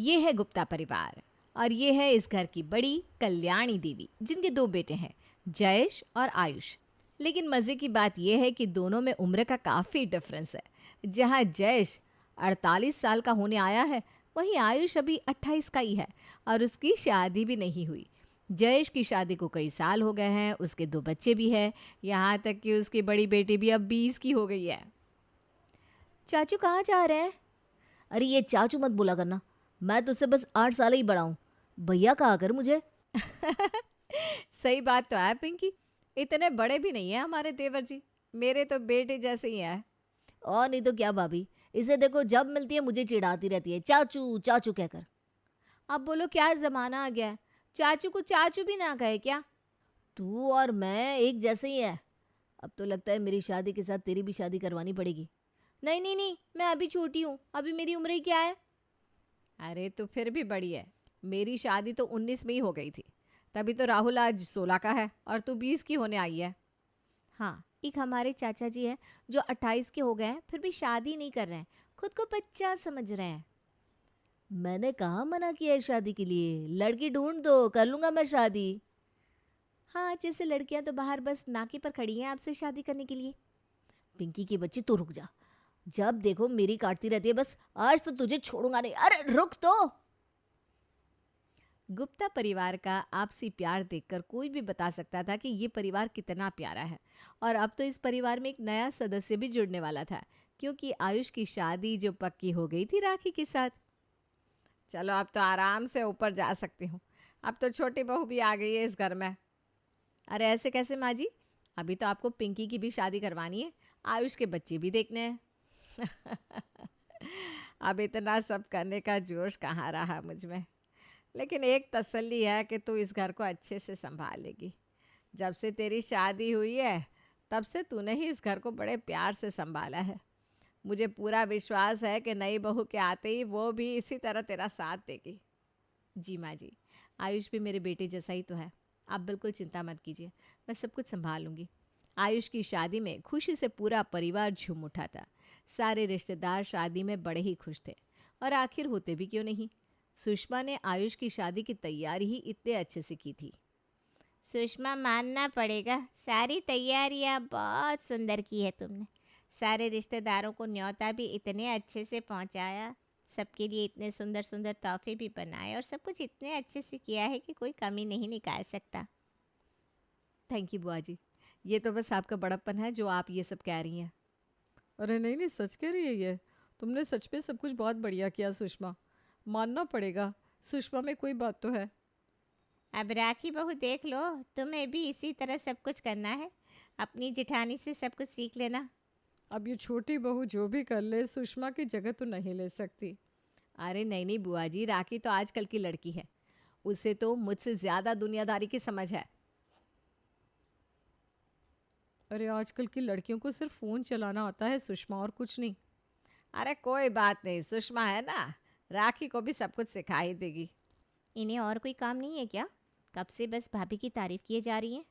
ये है गुप्ता परिवार और ये है इस घर की बड़ी कल्याणी देवी, जिनके दो बेटे हैं, जयेश और आयुष। लेकिन मज़े की बात यह है कि दोनों में उम्र का काफ़ी डिफरेंस है। जहाँ जयेश 48 साल का होने आया है, वहीं आयुष अभी 28 का ही है और उसकी शादी भी नहीं हुई। जयेश की शादी को कई साल हो गए हैं, उसके दो बच्चे भी हैं, यहाँ तक कि उसकी बड़ी बेटी भी अब 20 की हो गई है। चाचू कहाँ जा रहे हैं? अरे ये चाचू मत बोला करना। मैं तुझसे बस 8 साल ही बड़ा हूँ। भैया कहा कर मुझे। सही बात तो है पिंकी, इतने बड़े भी नहीं है हमारे देवर जी, मेरे तो बेटे जैसे ही हैं। और नहीं तो क्या भाभी, इसे देखो जब मिलती है मुझे चिढ़ाती रहती है, चाचू चाचू कहकर। अब बोलो क्या ज़माना आ गया है, चाचू को चाचू भी ना कहे क्या? तू और मैं एक जैसे ही है। अब तो लगता है मेरी शादी के साथ तेरी भी शादी करवानी पड़ेगी। नहीं नहीं नहीं, मैं अभी छोटी हूँ, अभी मेरी उम्र ही क्या है। अरे तो फिर भी बड़ी है, मेरी शादी तो 19 में ही हो गई थी, तभी तो राहुल आज 16 का है और तू 20 की होने आई है। हाँ, एक हमारे चाचा जी हैं जो 28 के हो गए हैं, फिर भी शादी नहीं कर रहे हैं, खुद को बच्चा समझ रहे हैं। मैंने कहाँ मना किया है शादी के लिए, लड़की ढूंढ दो, कर लूंगा मैं शादी। हाँ, जैसे लड़कियां तो बाहर बस नाके पर खड़ी हैं आपसे शादी करने के लिए। पिंकी की बच्ची तू रुक जा, जब देखो मेरी काटती रहती है बस। आज तो तुझे छोड़ूंगा नहीं। अरे रुक तो। गुप्ता परिवार का आपसी प्यार देखकर कोई भी बता सकता था कि ये परिवार कितना प्यारा है। और अब तो इस परिवार में एक नया सदस्य भी जुड़ने वाला था, क्योंकि आयुष की शादी जो पक्की हो गई थी राखी के साथ। चलो अब तो आराम से ऊपर जा सकती हूँ, अब तो छोटी बहू भी आ गई है इस घर में। अरे ऐसे कैसे माँ जी, अभी तो आपको पिंकी की भी शादी करवानी है, आयुष के बच्चे भी देखने हैं। अब इतना सब करने का जोश कहाँ रहा मुझ में। लेकिन एक तसल्ली है कि तू इस घर को अच्छे से संभाल लेगी। जब से तेरी शादी हुई है, तब से तूने ही इस घर को बड़े प्यार से संभाला है। मुझे पूरा विश्वास है कि नई बहू के आते ही वो भी इसी तरह तेरा साथ देगी। जी माँ जी, आयुष भी मेरे बेटे जैसा ही तो है, आप बिल्कुल चिंता मत कीजिए, मैं सब कुछ संभाल लूँगी। आयुष की शादी में खुशी से पूरा परिवार झूम उठा था। सारे रिश्तेदार शादी में बड़े ही खुश थे, और आखिर होते भी क्यों नहीं। सुषमा ने आयुष की शादी की तैयारी ही इतने अच्छे से की थी। सुषमा, मानना पड़ेगा, सारी तैयारियां बहुत सुंदर की है तुमने। सारे रिश्तेदारों को न्योता भी इतने अच्छे से पहुंचाया, सबके लिए इतने सुंदर सुंदर तोहफे भी बनाए, और सब कुछ इतने अच्छे से किया है कि कोई कमी नहीं निकाल सकता। थैंक यू बुआ जी, ये तो बस आपका बड़प्पन है जो आप ये सब कह रही हैं। अरे नहीं नहीं, सच कह रही है ये। तुमने सच में सब कुछ बहुत बढ़िया किया सुषमा, मानना पड़ेगा। सुषमा में कोई बात तो है। अब राखी बहू देख लो, तुम्हें भी इसी तरह सब कुछ करना है, अपनी जिठानी से सब कुछ सीख लेना। अब ये छोटी बहू जो भी कर ले, सुषमा की जगह तो नहीं ले सकती। अरे नहीं नहीं बुआ जी, राखी तो आजकल की लड़की है, उसे तो मुझसे ज़्यादा दुनियादारी की समझ है। अरे आजकल की लड़कियों को सिर्फ फ़ोन चलाना आता है सुषमा, और कुछ नहीं। अरे कोई बात नहीं, सुषमा है ना, राखी को भी सब कुछ सिखा ही देगी। इन्हें और कोई काम नहीं है क्या? कब से बस भाभी की तारीफ किए जा रही हैं।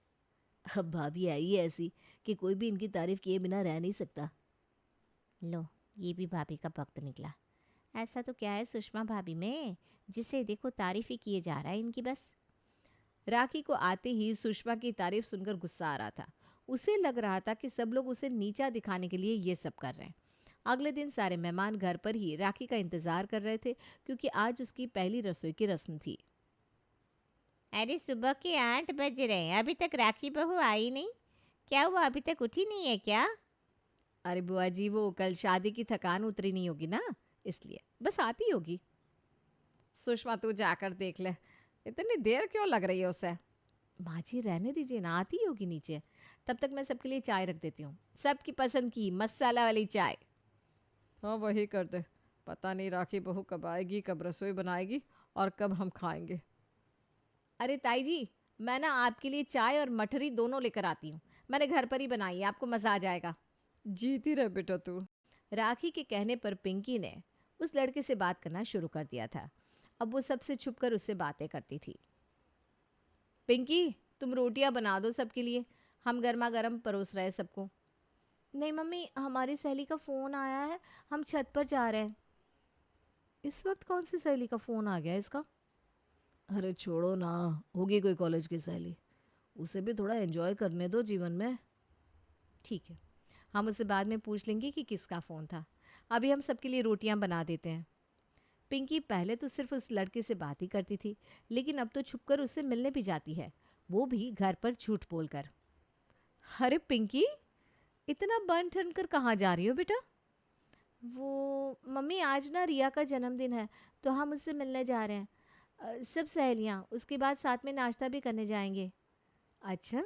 अब भाभी आई है ऐसी कि कोई भी इनकी तारीफ किए बिना रह नहीं सकता। लो, ये भी भाभी का वक्त निकला। ऐसा तो क्या है सुषमा भाभी में, जिसे देखो तारीफ ही किए जा रहा है इनकी बस। राखी को आते ही सुषमा की तारीफ सुनकर गुस्सा आ रहा था। उसे लग रहा था कि सब लोग उसे नीचा दिखाने के लिए ये सब कर रहे हैं। अगले दिन सारे मेहमान घर पर ही राखी का इंतजार कर रहे थे, क्योंकि आज उसकी पहली रसोई की रस्म थी। अरे सुबह के 8 बज रहे हैं, अभी तक राखी बहू आई नहीं? क्या हुआ, अभी तक उठी नहीं है क्या? अरे बुआ जी, वो कल शादी की थकान उतरी नहीं होगी ना, इसलिए बस आती होगी। सुषमा तू जाकर देख ले, इतनी देर क्यों लग रही है उसे। माँ जी रहने दीजिए ना, आती होगी नीचे, तब तक मैं सबके लिए चाय रख देती हूँ, सबकी पसंद की मसाला वाली चाय। हाँ वही कर दे। पता नहीं राखी बहू कब आएगी, कब रसोई बनाएगी और कब हम खाएंगे। अरे ताई जी, मैं ना आपके लिए चाय और मठरी दोनों लेकर आती हूँ, मैंने घर पर ही बनाई है, आपको मज़ा आ जाएगा। जीती रह बेटा तू। राखी के कहने पर पिंकी ने उस लड़के से बात करना शुरू कर दिया था। अब वो सबसे छुपकर उससे बातें करती थी। पिंकी, तुम रोटियां बना दो सबके लिए, हम गर्मा गर्म परोस रहे सबको। नहीं मम्मी, हमारी सहेली का फ़ोन आया है, हम छत पर जा रहे हैं। इस वक्त कौन सी सहेली का फ़ोन आ गया इसका? अरे छोड़ो ना, होगी कोई कॉलेज की सहेली, उसे भी थोड़ा एंजॉय करने दो जीवन में। ठीक है, हम उससे बाद में पूछ लेंगे कि किसका फ़ोन था। अभी हम सबके लिए रोटियां बना देते हैं। पिंकी पहले तो सिर्फ उस लड़के से बात ही करती थी, लेकिन अब तो छुपकर उससे मिलने भी जाती है, वो भी घर पर झूठ बोलकर। अरे पिंकी, इतना बन ठन कर कहाँ जा रही हो बेटा? वो मम्मी, आज ना रिया का जन्मदिन है, तो हम उससे मिलने जा रहे हैं। सब सहेलियाँ, उसके बाद साथ में नाश्ता भी करने जाएंगे। अच्छा,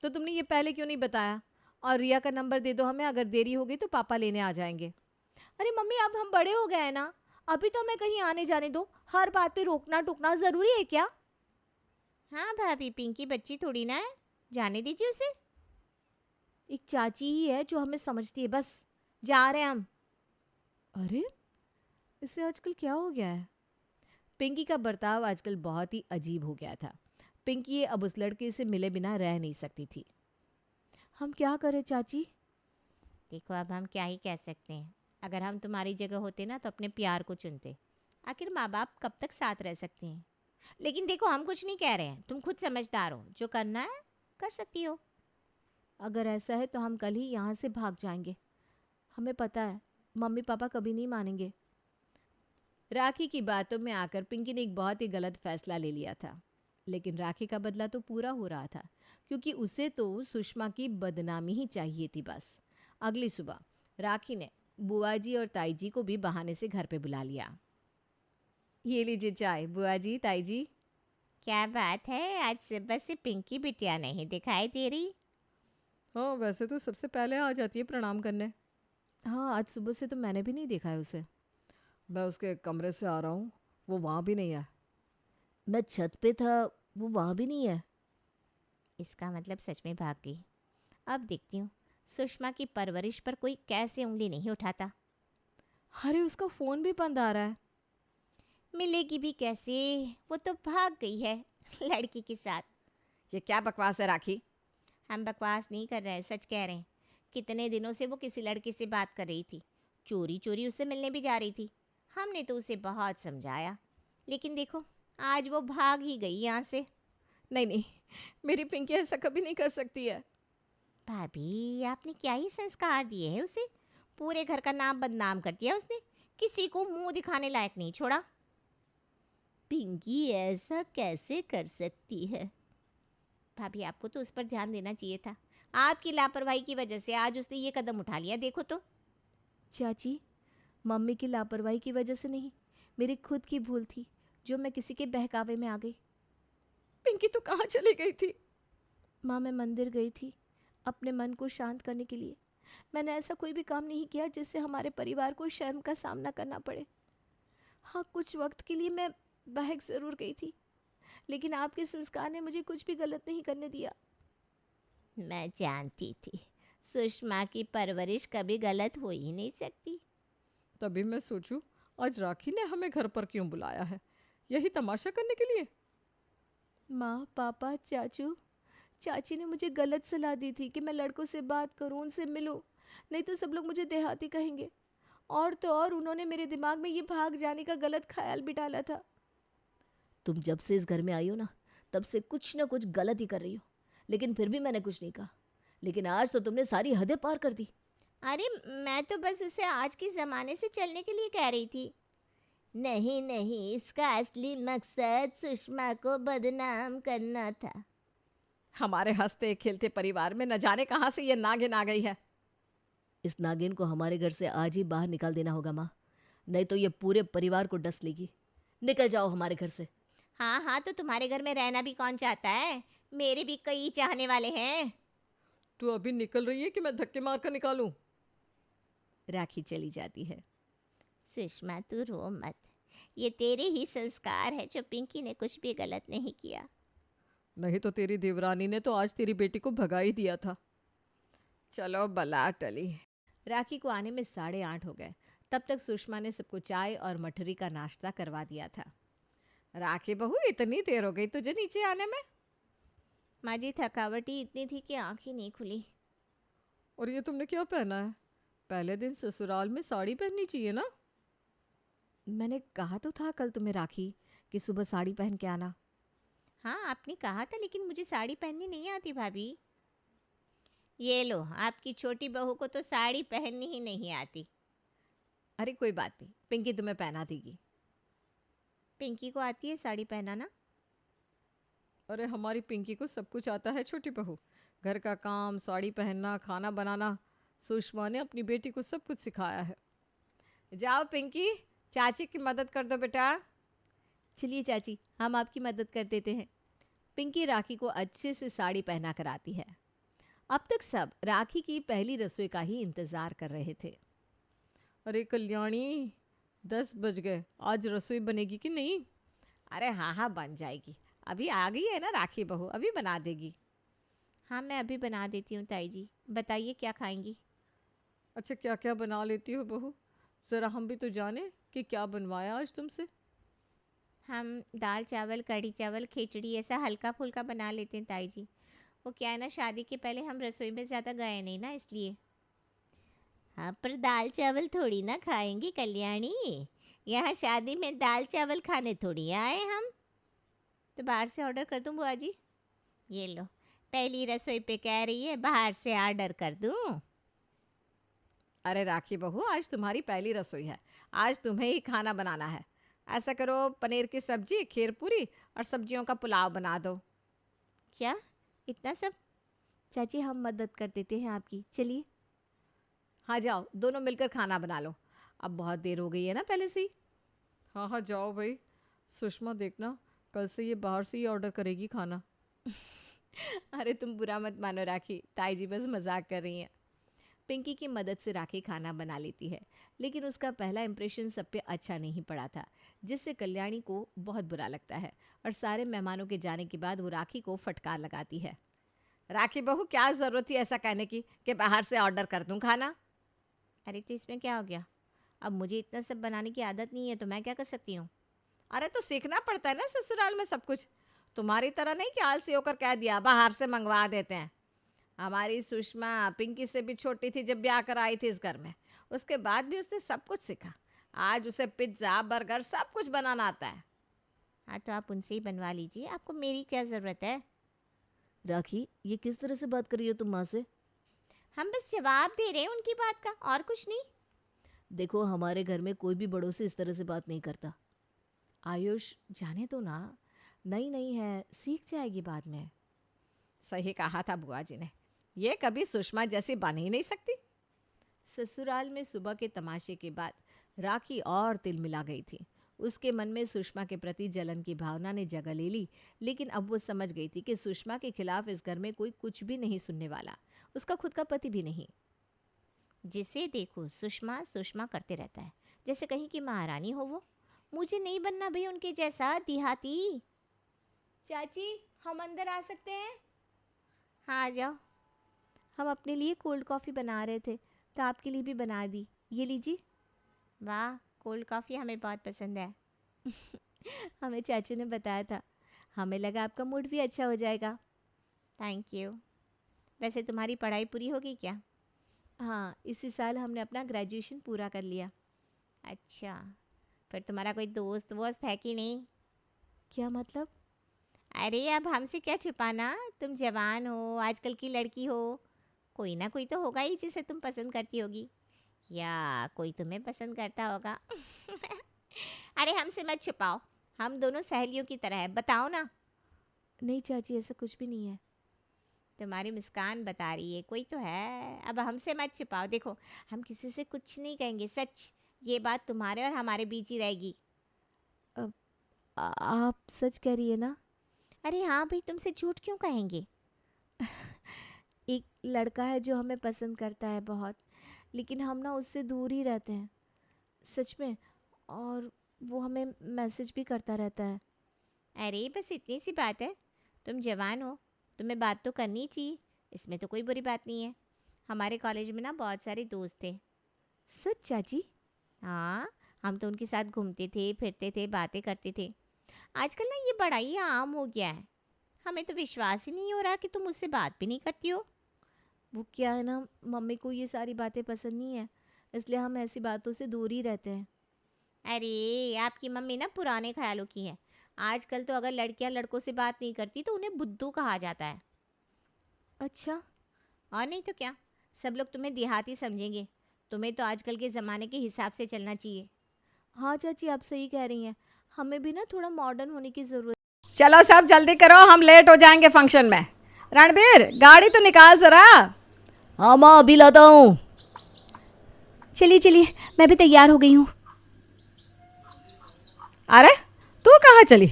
तो तुमने ये पहले क्यों नहीं बताया? और रिया का नंबर दे दो हमें, अगर देरी होगी तो पापा लेने आ जाएंगे। अरे मम्मी, अब हम बड़े हो गए हैं ना, अभी तो हमें कहीं आने जाने दो, हर बात पे रोकना टोकना ज़रूरी है क्या? हाँ भाभी, पिंकी बच्ची थोड़ी ना है, जाने दीजिए उसे। एक चाची ही है जो हमें समझती है, बस जा रहे हैं हम। अरे, इसे आजकल क्या हो गया है? पिंकी का बर्ताव आजकल बहुत ही अजीब हो गया था। पिंकी अब उस लड़के से मिले बिना रह नहीं सकती थी। हम क्या करें चाची? देखो, अब हम क्या ही कह सकते हैं। अगर हम तुम्हारी जगह होते ना तो अपने प्यार को चुनते। आखिर माँ बाप कब तक साथ रह सकते हैं। लेकिन देखो, हम कुछ नहीं कह रहे हैं, तुम खुद समझदार हो, जो करना है कर सकती हो। अगर ऐसा है तो हम कल ही यहाँ से भाग जाएंगे। हमें पता है मम्मी पापा कभी नहीं मानेंगे। राखी की बातों में आकर पिंकी ने एक बहुत ही गलत फैसला ले लिया था, लेकिन राखी का बदला तो पूरा हो रहा था, क्योंकि उसे तो सुषमा की बदनामी ही चाहिए थी बस। अगली सुबह राखी ने बुआ जी और ताई जी को भी बहाने से घर पे बुला लिया। ये लीजिए चाय बुआ जी, ताई जी। क्या बात है, आज सुबह से पिंकी बिटिया नहीं दिखाई दे रही। हाँ, वैसे तो सबसे पहले आ जाती है प्रणाम करने। हाँ, आज सुबह से तो मैंने भी नहीं देखा है उसे। मैं उसके कमरे से आ रहा हूँ, वो वहाँ भी नहीं है। मैं छत पे था, वो वहाँ भी नहीं है। इसका मतलब सच में भाग गई। अब देखती हूँ सुषमा की परवरिश पर कोई कैसे उंगली नहीं उठाता। अरे, उसका फ़ोन भी बंद आ रहा है। मिलेगी भी कैसे, वो तो भाग गई है लड़की के साथ। ये क्या बकवास है राखी? हम बकवास नहीं कर रहे हैं, सच कह रहे हैं। कितने दिनों से वो किसी लड़के से बात कर रही थी, चोरी चोरी उससे मिलने भी जा रही थी। हमने तो उसे बहुत समझाया, लेकिन देखो आज वो भाग ही गई यहाँ से। नहीं नहीं, मेरी पिंकी ऐसा कभी नहीं कर सकती है। भाभी, आपने क्या ही संस्कार दिए हैं उसे। पूरे घर का नाम बदनाम कर दिया उसने, किसी को मुंह दिखाने लायक नहीं छोड़ा। पिंकी ऐसा कैसे कर सकती है? भाभी, आपको तो उस पर ध्यान देना चाहिए था। आपकी लापरवाही की वजह से आज उसने ये कदम उठा लिया, देखो तो। चाची, मम्मी की लापरवाही की वजह से नहीं, मेरी खुद की भूल थी जो मैं किसी के बहकावे में आ गई। पिंकी तो कहाँ चली गई थी? माँ, मैं मंदिर गई थी अपने मन को शांत करने के लिए। मैंने ऐसा कोई भी काम नहीं किया जिससे हमारे परिवार को शर्म का सामना करना पड़े। हाँ, कुछ वक्त के लिए मैं बहक ज़रूर गई थी, लेकिन आपके संस्कार ने मुझे कुछ भी गलत नहीं करने दिया। मैं जानती थी सुषमा की परवरिश कभी गलत हो ही नहीं सकती। तभी मैं सोचूं, आज राखी ने हमें घर पर क्यों बुलाया है? यही तमाशा करने के लिए? माँ, पापा, चाचू, चाची ने मुझे गलत सलाह दी थी कि मैं लड़कों से बात करूं, उनसे मिलूं, नहीं तो सब लोग मुझे देहाती कहेंगे। और तो और उन्होंने मेरे दिमाग में ये भाग जाने का गलत ख्याल भी डाला था। तुम जब से इस घर में आई हो ना, तब से कुछ ना कुछ गलत ही कर रही हो, लेकिन फिर भी मैंने कुछ नहीं कहा। लेकिन आज तो तुमने सारी हदें पार कर दी। अरे, मैं तो बस उसे आज के ज़माने से चलने के लिए कह रही थी। नहीं नहीं, इसका असली मकसद सुषमा को बदनाम करना था। हमारे हंसते खेलते परिवार में न जाने कहाँ से ये नागिन आ गई है। इस नागिन को हमारे घर से आज ही बाहर निकाल देना होगा माँ, नहीं तो ये पूरे परिवार को डस लेगी। निकल जाओ हमारे घर से। हाँ हाँ, तो तुम्हारे घर में रहना भी कौन चाहता है? मेरे भी कई चाहने वाले हैं। तू अभी निकल रही है कि मैं धक्के मार कर निकालूं? राखी चली जाती है। सुषमा, तू रो मत। ये तेरे ही संस्कार है जो पिंकी ने कुछ भी गलत नहीं किया। नहीं तो तेरी देवरानी ने तो आज तेरी बेटी को भगा ही दिया था। चलो बला टली। राखी को आने में 8:30 हो गए। तब तक सुषमा ने सबको चाय और मठरी का नाश्ता करवा दिया था। राखी बहू, इतनी देर हो गई तुझे नीचे आने में? माँ जी, थकावट ही इतनी थी कि आँख ही नहीं खुली। और ये तुमने क्या पहना है? पहले दिन ससुराल में साड़ी पहननी चाहिए ना। मैंने कहा तो था कल तुम्हें राखी कि सुबह साड़ी पहन के आना। हाँ आपने कहा था, लेकिन मुझे साड़ी पहननी नहीं आती भाभी। ये लो, आपकी छोटी बहू को तो साड़ी पहननी ही नहीं आती। अरे कोई बात नहीं, पिंकी तुम्हें पहना देगी। पिंकी को आती है साड़ी पहनाना? अरे हमारी पिंकी को सब कुछ आता है छोटी बहू, घर का काम, साड़ी पहनना, खाना बनाना। सुषमा ने अपनी बेटी को सब कुछ सिखाया है। जाओ पिंकी, चाची की मदद कर दो बेटा। चलिए चाची, हम आपकी मदद कर देते हैं। पिंकी राखी को अच्छे से साड़ी पहना कर आती है। अब तक सब राखी की पहली रसोई का ही इंतजार कर रहे थे। अरे कल्याणी, 10 बज गए, आज रसोई बनेगी कि नहीं? अरे हाँ हाँ बन जाएगी, अभी आ गई है ना राखी बहू, अभी बना देगी। हाँ मैं अभी बना देती हूँ ताई जी, बताइए क्या खाएंगी? अच्छा क्या क्या बना लेती हो बहू, ज़रा हम भी तो जाने कि क्या बनवाया आज तुमसे। हम दाल चावल, कढ़ी चावल, खिचड़ी ऐसा हल्का फुल्का बना लेते हैं ताई जी। वो क्या है ना, शादी के पहले हम रसोई में ज़्यादा गए नहीं ना, इसलिए। हाँ पर दाल चावल थोड़ी ना खाएंगी कल्याणी, यहाँ शादी में दाल चावल खाने थोड़ी आए हम। तो बाहर से ऑर्डर कर दूँ बुआ जी? ये लो, पहली रसोई पे कह रही है बाहर से ऑर्डर कर दूँ। अरे राखी बहू, आज तुम्हारी पहली रसोई है, आज तुम्हें ही खाना बनाना है। ऐसा करो, पनीर की सब्जी, खीर पूरी और सब्जियों का पुलाव बना दो। क्या इतना सब? चाची हम मदद कर देते हैं आपकी, चलिए। हाँ जाओ, दोनों मिलकर खाना बना लो, अब बहुत देर हो गई है ना पहले से ही। हाँ हाँ जाओ भाई, सुषमा देखना कल से ये बाहर से ही ऑर्डर करेगी खाना। अरे तुम बुरा मत मानो राखी, ताई जी बस मजाक कर रही हैं। पिंकी की मदद से राखी खाना बना लेती है, लेकिन उसका पहला इंप्रेशन सब पे अच्छा नहीं पड़ा था, जिससे कल्याणी को बहुत बुरा लगता है और सारे मेहमानों के जाने के बाद वो राखी को फटकार लगाती है। राखी बहू, क्या ज़रूरत थी ऐसा कहने की कि बाहर से ऑर्डर कर दूं खाना? अरे तो इसमें क्या हो गया? अब मुझे इतना सब बनाने की आदत नहीं है, तो मैं क्या कर सकती हूँ? अरे तो सीखना पड़ता है ना ससुराल में सब कुछ, तुम्हारी तरह नहीं कि आलसी होकर कह दिया बाहर से मंगवा देते हैं। हमारी सुषमा पिंकी से भी छोटी थी जब ब्याह कर आई थी इस घर में, उसके बाद भी उसने सब कुछ सीखा। आज उसे पिज्ज़ा, बर्गर सब कुछ बनाना आता है। हाँ तो आप उनसे ही बनवा लीजिए, आपको मेरी क्या ज़रूरत है? राखी, ये किस तरह से बात कर रही हो तुम माँ से? हम बस जवाब दे रहे हैं उनकी बात का, और कुछ नहीं। देखो, हमारे घर में कोई भी बड़ों से इस तरह से बात नहीं करता। आयुष, जाने दो ना, नई नई है, सीख जाएगी बाद में। सही कहा था बुआ जी ने, ये कभी सुषमा जैसी बन ही नहीं सकती। ससुराल में सुबह के तमाशे के बाद राखी और तिलमिला गई थी। उसके मन में सुषमा के प्रति जलन की भावना ने जगह ले ली, लेकिन अब वो समझ गई थी कि सुषमा के खिलाफ इस घर में कोई कुछ भी नहीं सुनने वाला, उसका खुद का पति भी नहीं। जिसे देखो सुषमा सुषमा करते रहता है, जैसे कहीं की महारानी हो वो। मुझे नहीं बनना भाई उनके जैसा देहाती। चाची, हम अंदर आ सकते हैं? हाँ आ जाओ। हम अपने लिए कोल्ड कॉफ़ी बना रहे थे, तो आपके लिए भी बना दी, ये लीजिए। वाह, कोल्ड कॉफ़ी हमें बहुत पसंद है। हमें चाचू ने बताया था, हमें लगा आपका मूड भी अच्छा हो जाएगा। Thank you. वैसे तुम्हारी पढ़ाई पूरी होगी क्या? हाँ, इसी साल हमने अपना ग्रेजुएशन पूरा कर लिया। अच्छा, फिर तुम्हारा कोई दोस्त वोस्त है कि नहीं? क्या मतलब? अरे अब हमसे क्या छुपाना, तुम जवान हो, आजकल की लड़की हो, कोई ना कोई तो होगा ही जिसे तुम पसंद करती होगी, या कोई तुम्हें पसंद करता होगा। अरे हमसे मत छुपाओ, हम दोनों सहेलियों की तरह है, बताओ ना। नहीं चाची, ऐसा कुछ भी नहीं है। तुम्हारी मुस्कान बता रही है कोई तो है, अब हमसे मत छुपाओ। देखो हम किसी से कुछ नहीं कहेंगे, सच, ये बात तुम्हारे और हमारे बीच ही रहेगी। आप सच कह रही है ना? अरे हाँ भाई, तुमसे झूठ क्यों कहेंगे? एक लड़का है जो हमें पसंद करता है बहुत, लेकिन हम ना उससे दूर ही रहते हैं, सच में। और वो हमें मैसेज भी करता रहता है। अरे बस इतनी सी बात है, तुम जवान हो, तुम्हें बात तो करनी चाहिए, इसमें तो कोई बुरी बात नहीं है। हमारे कॉलेज में ना बहुत सारे दोस्त थे। सच चाची? हाँ, हम तो उनके साथ घूमते थे, फिरते थे, बातें करते थे। आजकल ना ये बड़ा ही आम हो गया है, हमें तो विश्वास ही नहीं हो रहा कि तुम मुझसे बात भी नहीं करती हो। वो क्या है ना, मम्मी को ये सारी बातें पसंद नहीं है, इसलिए हम ऐसी बातों से दूर ही रहते हैं। अरे आपकी मम्मी ना पुराने ख्यालों की है। आजकल तो अगर लड़कियां लड़कों से बात नहीं करती तो उन्हें बुद्धू कहा जाता है। अच्छा। और नहीं तो क्या, सब लोग तुम्हें देहाती समझेंगे। तुम्हें तो आजकल के ज़माने के हिसाब से चलना चाहिए। हाँ चाची, आप सही कह रही हैं, हमें भी ना थोड़ा मॉडर्न होने की ज़रूरत। चलो सब जल्दी करो, हम लेट हो जाएंगे फंक्शन में। रणबीर गाड़ी तो निकाल जरा। हाँ माँ अभी लाता हूँ। चलिए चलिए, मैं भी तैयार हो गई हूँ। अरे तू कहाँ चली?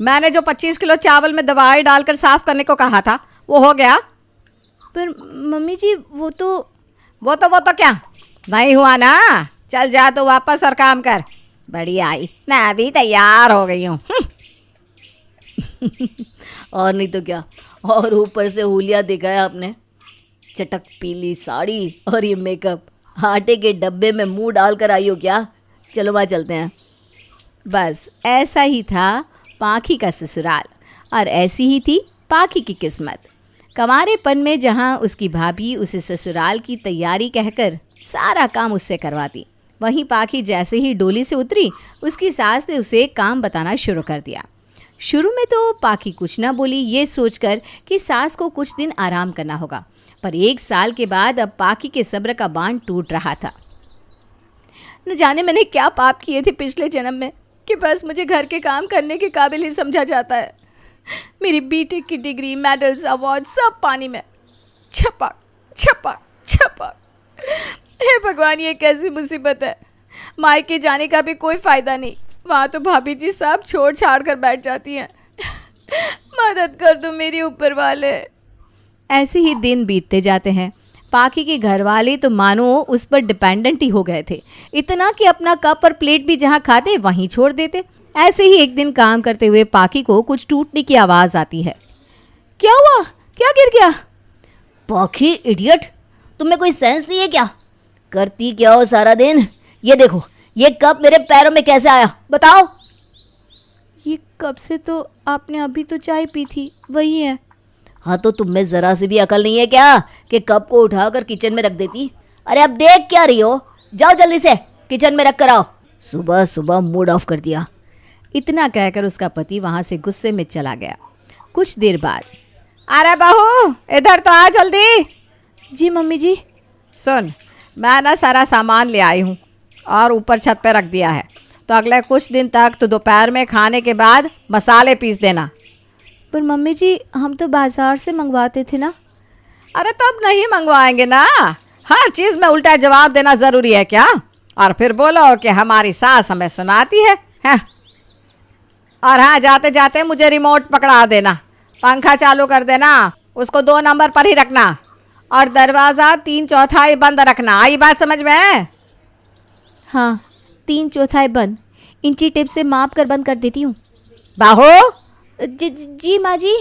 मैंने जो 25 किलो चावल में दवाई डालकर साफ करने को कहा था वो हो गया? पर मम्मी जी वो तो क्या नहीं हुआ ना? चल जा तो वापस और काम कर। बड़ी आई, मैं भी तैयार हो गई हूँ। और नहीं तो क्या, और ऊपर से हुलिया दिखाया आपने। चटक पीली साड़ी और ये मेकअप, आटे के डब्बे में मुंह डाल कर आई हो क्या? चलो वहाँ चलते हैं। बस ऐसा ही था पाखी का ससुराल, और ऐसी ही थी पाखी की किस्मत। कंवारेपन में जहाँ उसकी भाभी उसे ससुराल की तैयारी कहकर सारा काम उससे करवाती, वहीं पाखी जैसे ही डोली से उतरी उसकी सास ने उसे काम बताना शुरू कर दिया। शुरू में तो पाखी कुछ ना बोली, ये सोचकर कि सास को कुछ दिन आराम करना होगा, पर 1 साल के बाद अब पाखी के सब्र का बांध टूट रहा था। न जाने मैंने क्या पाप किए थे पिछले जन्म में कि बस मुझे घर के काम करने के काबिल ही समझा जाता है। मेरी बीटेक की डिग्री, मेडल्स, अवार्ड सब पानी में। छपक छपक छपक। हे भगवान, ये कैसी मुसीबत है। मायके जाने का भी कोई फ़ायदा नहीं, वहाँ तो भाभी जी सब छोड़ छाड़ कर बैठ जाती हैं। मदद कर दो मेरी ऊपर वाले। ऐसे ही दिन बीतते जाते हैं। पाखी के घर वाले तो मानो उस पर डिपेंडेंट ही हो गए थे, इतना कि अपना कप और प्लेट भी जहाँ खाते वहीं छोड़ देते। ऐसे ही एक दिन काम करते हुए पाखी को कुछ टूटने की आवाज़ आती है। क्या हुआ? क्या गिर गया? पाखी इडियट, तुम्हें कोई सेंस नहीं है क्या? करती क्या हो सारा दिन? ये देखो, ये कप मेरे पैरों में कैसे आया बताओ? ये कब से तो आपने अभी तो चाय पी थी, वही है। हाँ तो तुम में जरा सी भी अकल नहीं है क्या कि कप को उठाकर किचन में रख देती? अरे अब देख क्या रही हो, जाओ जल्दी से किचन में रख कर आओ। सुबह सुबह मूड ऑफ कर दिया। इतना कहकर उसका पति वहाँ से गुस्से में चला गया। कुछ देर बाद, अरे बहू इधर तो आ जल्दी। जी मम्मी जी। सुन, मैं ना सारा सामान ले आई हूँ और ऊपर छत पे रख दिया है, तो अगले कुछ दिन तक तो दोपहर में खाने के बाद मसाले पीस देना। पर मम्मी जी हम तो बाजार से मंगवाते थे ना। अरे तो अब नहीं मंगवाएंगे ना, हर चीज़ में उल्टा जवाब देना ज़रूरी है क्या? और फिर बोलो कि हमारी सास हमें सुनाती है, हैं? और हाँ, जाते जाते मुझे रिमोट पकड़ा देना, पंखा चालू कर देना, उसको 2 नंबर पर ही रखना और दरवाज़ा 3/4 बंद रखना। आई बात समझ में? हाँ, 3/4 बंद, इंची टेप से माप कर बंद कर देती हूँ। बहू। जी माँ जी।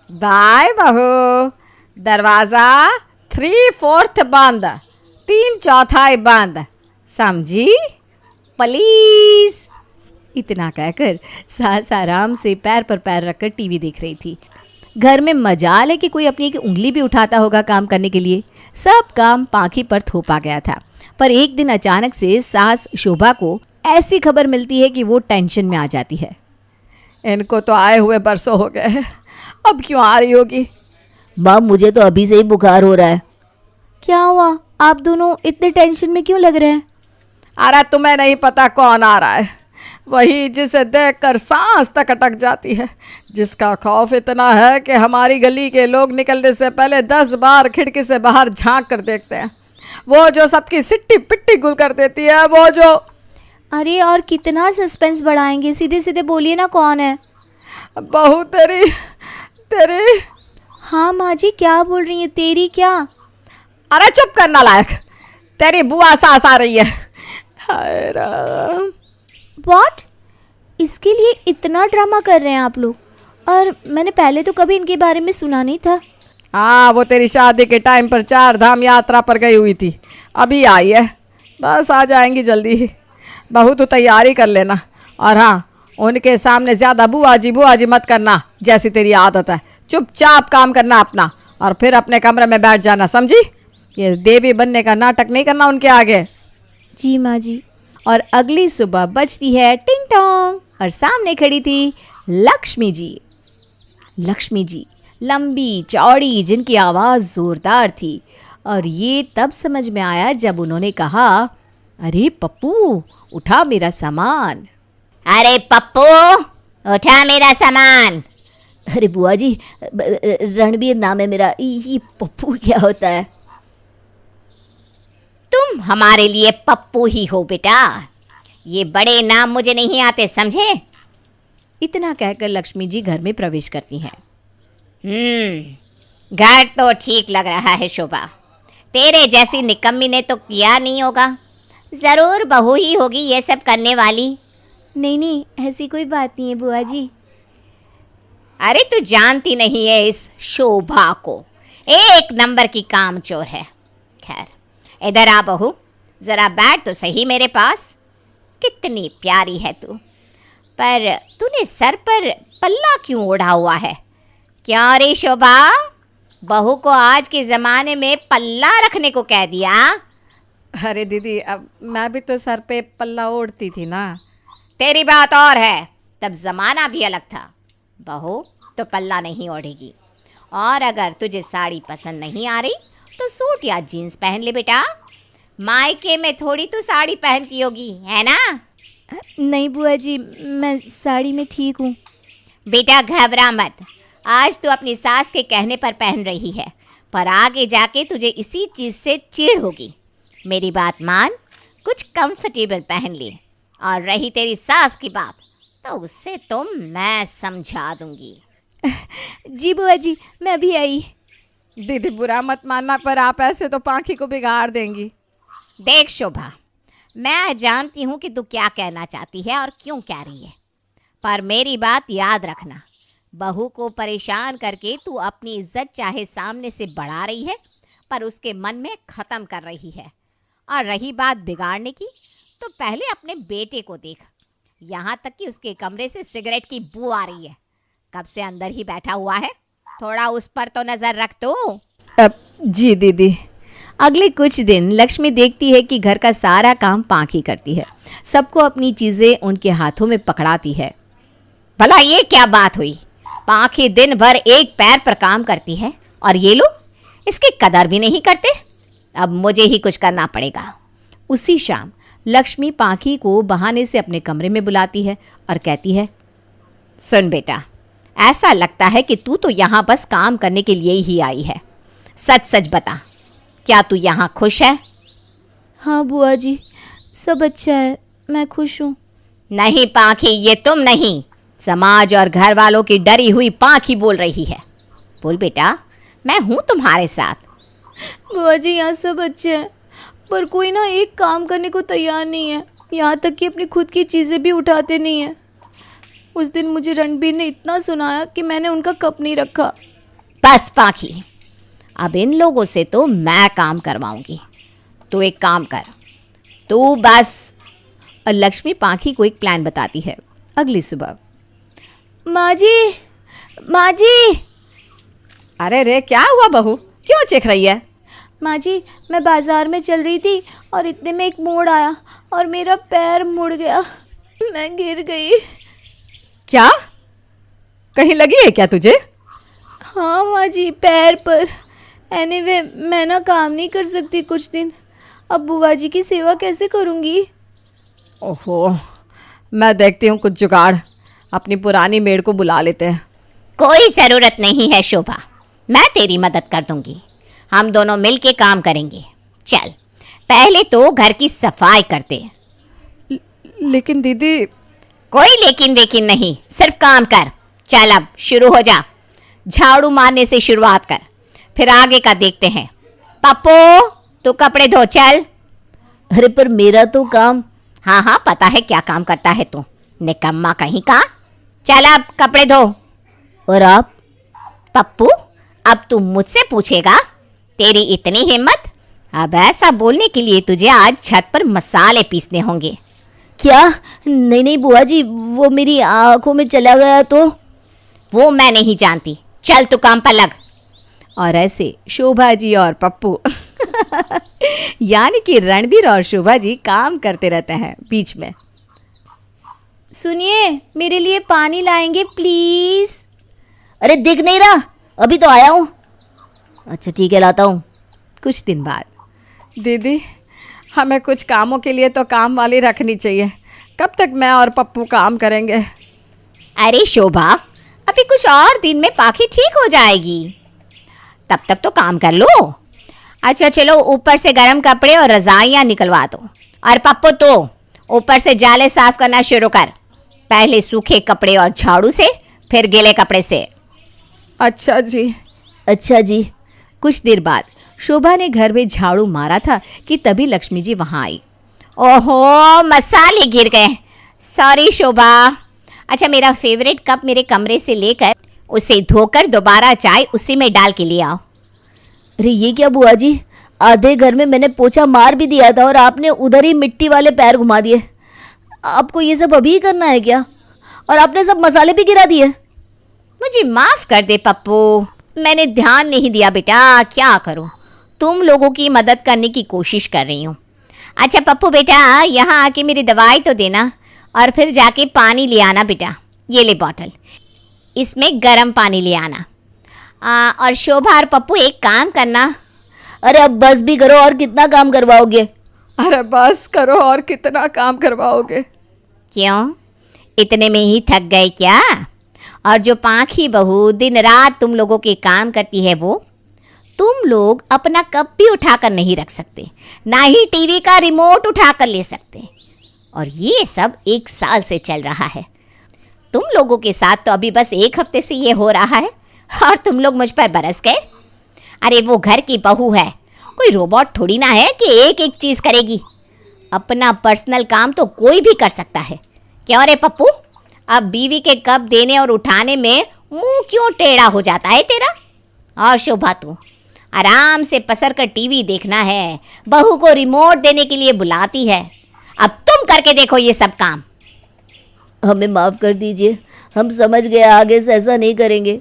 बाय बहू, दरवाज़ा 3/4 बंद, 3/4 बंद, समझी? प्लीज। इतना कहकर सास आराम से पैर पर पैर रखकर टीवी देख रही थी। घर में मजाल है कि कोई अपनी एक उंगली भी उठाता होगा काम करने के लिए। सब काम पाखी पर थोपा गया था। पर एक दिन अचानक से सास शोभा को ऐसी खबर मिलती है कि वो टेंशन में आ जाती है। इनको तो आए हुए बरसों हो गए हैं, अब क्यों आ रही होगी? माँ मुझे तो अभी से ही बुखार हो रहा है। क्या हुआ? आप दोनों इतने टेंशन में क्यों लग रहे हैं? अरे तुम्हें नहीं पता कौन आ रहा है? वही जिसे देखकर सांस तक अटक जाती है, जिसका खौफ इतना है कि हमारी गली के लोग निकलने से पहले 10 बार खिड़की से बाहर झांक कर देखते हैं। वो जो सबकी सिट्टी पिट्टी गुल कर देती है, वो जो। अरे और कितना सस्पेंस बढ़ाएंगे, सीधे सीधे बोलिए ना कौन है? बहू तेरी तेरी। हाँ माँ जी, क्या बोल रही है? तेरी क्या? अरे चुप करना लायक, तेरी बुआ सास आ रही है। हाय राम। व्हाट? इसके लिए इतना ड्रामा कर रहे हैं आप लोग? और मैंने पहले तो कभी इनके बारे में सुना नहीं था। हाँ, वो तेरी शादी के टाइम पर 4 धाम यात्रा पर गई हुई थी, अभी आई है, बस आ जाएंगी जल्दी ही। बहू तो तैयारी कर लेना, और हाँ, उनके सामने ज़्यादा बुआ जी मत करना, जैसी तेरी आदत है। चुपचाप काम करना अपना और फिर अपने कमरे में बैठ जाना, समझी? ये देवी बनने का नाटक नहीं करना उनके आगे। जी माँ जी। और अगली सुबह बजती है टिंग टोंग और सामने खड़ी थी लक्ष्मी जी। लक्ष्मी जी लंबी चौड़ी, जिनकी आवाज़ ज़ोरदार थी। और ये तब समझ में आया जब उन्होंने कहा, अरे पप्पू उठा मेरा सामान। अरे पप्पू उठा मेरा सामान। अरे बुआ जी, रणबीर नाम है मेरा, ये पप्पू क्या होता है? तुम हमारे लिए पप्पू ही हो बेटा, ये बड़े नाम मुझे नहीं आते समझे। इतना कहकर लक्ष्मी जी घर में प्रवेश करती हैं। घर तो ठीक लग रहा है शोभा, तेरे जैसी निकम्मी ने तो किया नहीं होगा, जरूर बहू ही होगी ये सब करने वाली। नहीं नहीं, ऐसी कोई बात नहीं है बुआ जी। अरे तू जानती नहीं है इस शोभा को, एक नंबर की कामचोर है। खैर इधर आ बहू, जरा बैठ तो सही मेरे पास। कितनी प्यारी है तू, पर तूने सर पर पल्ला क्यों ओढ़ा हुआ है? क्या रे शोभा, बहू को आज के ज़माने में पल्ला रखने को कह दिया? अरे दीदी, अब मैं भी तो सर पे पल्ला ओढ़ती थी ना। तेरी बात और है, तब ज़माना भी अलग था। बहू तो पल्ला नहीं ओढ़ेगी, और अगर तुझे साड़ी पसंद नहीं आ रही तो सूट या जीन्स पहन ले बेटा। मायके में थोड़ी तू साड़ी पहनती होगी, है ना? नहीं बुआ जी, मैं साड़ी में ठीक हूँ। बेटा घबरा मत, आज तू अपनी सास के कहने पर पहन रही है, पर आगे जाके तुझे इसी चीज़ से चिढ़ होगी। मेरी बात मान, कुछ कंफर्टेबल पहन ले। और रही तेरी सास की बात, तो उससे तो मैं समझा दूंगी। जी बुआ जी, मैं अभी आई। दीदी बुरा मत मानना, पर आप ऐसे तो पाखी को बिगाड़ देंगी। देख शोभा, मैं जानती हूँ कि तू क्या कहना चाहती है और क्यों कह रही है, पर मेरी बात याद रखना, बहू को परेशान करके तू अपनी इज्जत चाहे सामने से बढ़ा रही है, पर उसके मन में ख़त्म कर रही है। और रही बात बिगाड़ने की, तो पहले अपने बेटे को देख, यहाँ तक कि उसके कमरे से सिगरेट की बू आ रही है। कब से अंदर ही बैठा हुआ है, थोड़ा उस पर तो नज़र रख तू। जी दीदी। अगले कुछ दिन लक्ष्मी देखती है कि घर का सारा काम पाखी करती है, सबको अपनी चीज़ें उनके हाथों में पकड़ाती है। भला ये क्या बात हुई, पाखी दिन भर एक पैर पर काम करती है और ये लोग इसकी कदर भी नहीं करते। अब मुझे ही कुछ करना पड़ेगा। उसी शाम लक्ष्मी पाखी को बहाने से अपने कमरे में बुलाती है और कहती है, सुन बेटा, ऐसा लगता है कि तू तो यहाँ बस काम करने के लिए ही आई है। सच सच बता, क्या तू यहाँ खुश है? हाँ बुआ जी, सब अच्छा है, मैं खुश हूँ। नहीं पाखी, ये तुम नहीं, समाज और घर वालों की डरी हुई पाखी बोल रही है। बोल बेटा, मैं हूँ तुम्हारे साथ। बुआ जी यहाँ सब अच्छे हैं, पर कोई ना एक काम करने को तैयार नहीं है, यहाँ तक कि अपनी खुद की चीज़ें भी उठाते नहीं हैं। उस दिन मुझे रणबीर ने इतना सुनाया कि मैंने उनका कप नहीं रखा। बस पाखी, अब इन लोगों से तो मैं काम करवाऊंगी। तू एक काम कर, तू बस। और लक्ष्मी पाखी को एक प्लान बताती है। अगली सुबह, माँ जी, माँ जी। अरे रे, क्या हुआ बहू, क्यों चीख रही है? माँ जी, मैं बाज़ार में चल रही थी और इतने में एक मोड़ आया और मेरा पैर मुड़ गया, मैं गिर गई। क्या, कहीं लगी है क्या तुझे? हाँ माँ जी, पैर पर। एनीवे, मैं ना काम नहीं कर सकती कुछ दिन, अब बुआ जी की सेवा कैसे करूँगी? ओहो, मैं देखती हूँ कुछ जुगाड़, अपनी पुरानी मेड को बुला लेते हैं। कोई ज़रूरत नहीं है शोभा, मैं तेरी मदद कर दूंगी। हम दोनों मिल के काम करेंगे। चल, पहले तो घर की सफाई करते हैं। लेकिन दीदी। कोई लेकिन वेकिन नहीं, सिर्फ काम कर। चल अब शुरू हो जा, झाड़ू मारने से शुरुआत कर, फिर आगे का देखते हैं। पप्पू, तू कपड़े धो चल। अरे पर मेरा तो काम। हाँ हाँ, पता है क्या काम करता है तू, निकम्मा कहीं का। चल अब कपड़े धो। और आप? पप्पू, अब तू मुझसे पूछेगा? तेरी इतनी हिम्मत? अब ऐसा बोलने के लिए तुझे आज छत पर मसाले पीसने होंगे। क्या? नहीं नहीं बुआ जी, वो मेरी आंखों में चला गया तो। वो मैं नहीं जानती, चल तू काम पर लग। और ऐसे शोभा जी और पप्पू यानी कि रणबीर और शोभा जी काम करते रहते हैं बीच में। सुनिए, मेरे लिए पानी लाएंगे प्लीज। अरे दिख नहीं रहा, अभी तो आया हूँ। अच्छा ठीक है, लाता हूँ। कुछ दिन बाद, दीदी, हमें कुछ कामों के लिए तो काम वाली रखनी चाहिए। कब तक मैं और पप्पू काम करेंगे? अरे शोभा, अभी कुछ और दिन में पाखी ठीक हो जाएगी, तब तक तो काम कर लो। अच्छा चलो, ऊपर से गर्म कपड़े और रजाइयाँ निकलवा दो। और पप्पू तो ऊपर से जाले साफ करना शुरू कर, पहले सूखे कपड़े और झाड़ू से, फिर गीले कपड़े से। अच्छा जी। अच्छा जी। कुछ देर बाद शोभा ने घर में झाड़ू मारा था कि तभी लक्ष्मी जी वहां आई। ओहो, मसाले गिर गए, सॉरी शोभा। अच्छा, मेरा फेवरेट कप मेरे कमरे से लेकर उसे धोकर दोबारा चाय उसी में डाल के ले आओ। अरे ये क्या बुआ जी, आधे घर में मैंने पोछा मार भी दिया था और आपने उधर ही मिट्टी वाले पैर घुमा दिए। आपको ये सब अभी ही करना है क्या? और आपने सब मसाले भी गिरा दिए। मुझे माफ कर दे पप्पू, मैंने ध्यान नहीं दिया बेटा, क्या करूं, तुम लोगों की मदद करने की कोशिश कर रही हूँ। अच्छा पप्पू बेटा, यहाँ आके मेरी दवाई तो देना और फिर जाके पानी ले आना बेटा। ये ले बॉटल, इसमें गर्म पानी ले आना। और शोभा और पप्पू एक काम करना। अरे अब बस भी करो, और कितना काम करवाओगे? अरे बस करो, और कितना काम करवाओगे? क्यों, इतने में ही थक गए क्या? और जो पाखी बहू दिन रात तुम लोगों के काम करती है, वो तुम लोग अपना कप भी उठाकर नहीं रख सकते, ना ही टीवी का रिमोट उठाकर ले सकते। और ये सब 1 साल से चल रहा है। तुम लोगों के साथ तो अभी बस 1 हफ्ते से ये हो रहा है और तुम लोग मुझ पर बरस गए। अरे वो घर की बहू है, कोई रोबोट थोड़ी ना है कि एक एक चीज़ करेगी। अपना पर्सनल काम तो कोई भी कर सकता है। क्यों रे पप्पू, अब बीवी के कप देने और उठाने में मुंह क्यों टेढ़ा हो जाता है तेरा? और शोभा, तू आराम से पसर कर टीवी देखना है, बहू को रिमोट देने के लिए बुलाती है। अब तुम करके देखो ये सब काम। हमें माफ़ कर दीजिए, हम समझ गए, आगे से ऐसा नहीं करेंगे।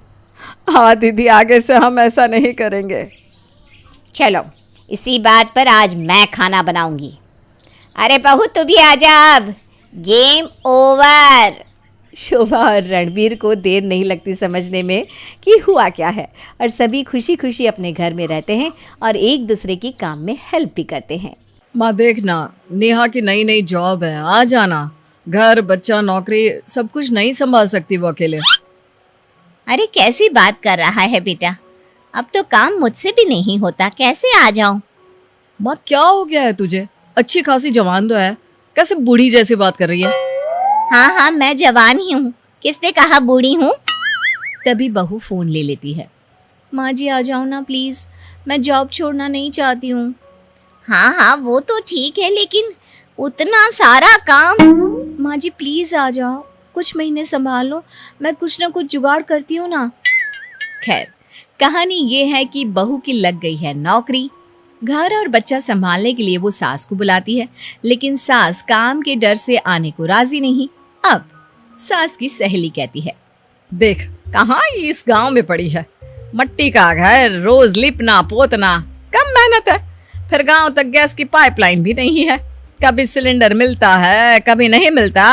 हाँ दीदी, आगे से हम ऐसा नहीं करेंगे। चलो, इसी बात पर आज मैं खाना बनाऊंगी। अरे बहू तू भी आजा, अब गेम ओवर। शोभा और रणबीर को देर नहीं लगती समझने में कि हुआ क्या है, और सभी खुशी खुशी अपने घर में रहते हैं और एक दूसरे की काम में हेल्प भी करते हैं। माँ देखना, नेहा की नई नई जॉब है, आ जाना। घर, बच्चा, नौकरी, सब कुछ नहीं संभाल सकती वो अकेले। अरे कैसी बात कर रहा है बेटा, अब तो काम मुझसे भी नहीं होता, कैसे आ जाऊं? माँ क्या हो गया है तुझे? अच्छी खासी जवान तो है, कैसे बूढ़ी जैसी बात कर रही है? हाँ हाँ, मैं जवान ही हूँ, किसने कहा बूढ़ी हूँ? तभी बहू फोन ले लेती है। माँ जी आ जाओ ना प्लीज़, मैं जॉब छोड़ना नहीं चाहती हूँ। हाँ हाँ, वो तो ठीक है, लेकिन उतना सारा काम। माँ जी प्लीज़ आ जाओ, कुछ महीने संभालो, मैं कुछ ना कुछ जुगाड़ करती हूँ ना। खैर, कहानी ये है कि बहू की लग गई है नौकरी। घर और बच्चा संभालने के लिए वो सास को बुलाती है, लेकिन सास काम के डर से आने को राजी नहीं। अब सास की सहेली कहती है, देख कहाँ इस गांव में पड़ी है, मट्टी का घर, रोज लिपना पोतना, कम मेहनत है। फिर गांव तक गैस की पाइपलाइन भी नहीं है, कभी सिलेंडर मिलता है कभी नहीं मिलता।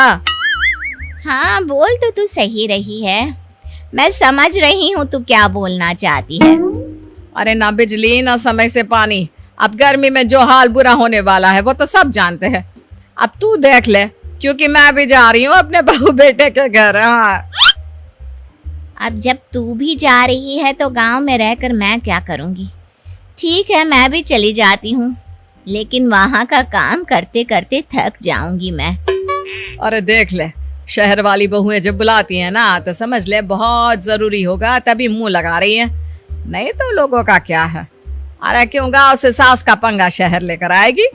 हाँ, बोल तो तू सही रही है, मैं समझ रही हूँ तू क्या बोलना चाहती है। अरे ना बिजली ना समय से पानी, अब गर्मी में जो हाल बुरा होने वाला है वो तो सब जानते हैं। अब तू देख ले, क्योंकि मैं भी जा रही हूँ अपने बहू बेटे के घर। हाँ, अब जब तू भी जा रही है तो गांव में रहकर मैं क्या करूँगी? ठीक है, मैं भी चली जाती हूँ, लेकिन वहाँ का काम करते करते थक जाऊंगी मैं। अरे देख ले, शहर वाली बहुएं जब बुलाती हैं ना तो समझ ले बहुत जरूरी होगा, तभी मुंह लगा रही हैं, नहीं तो लोगों का क्या है। अरे क्यों गांव से सास का पंगा शहर लेकर आएगी?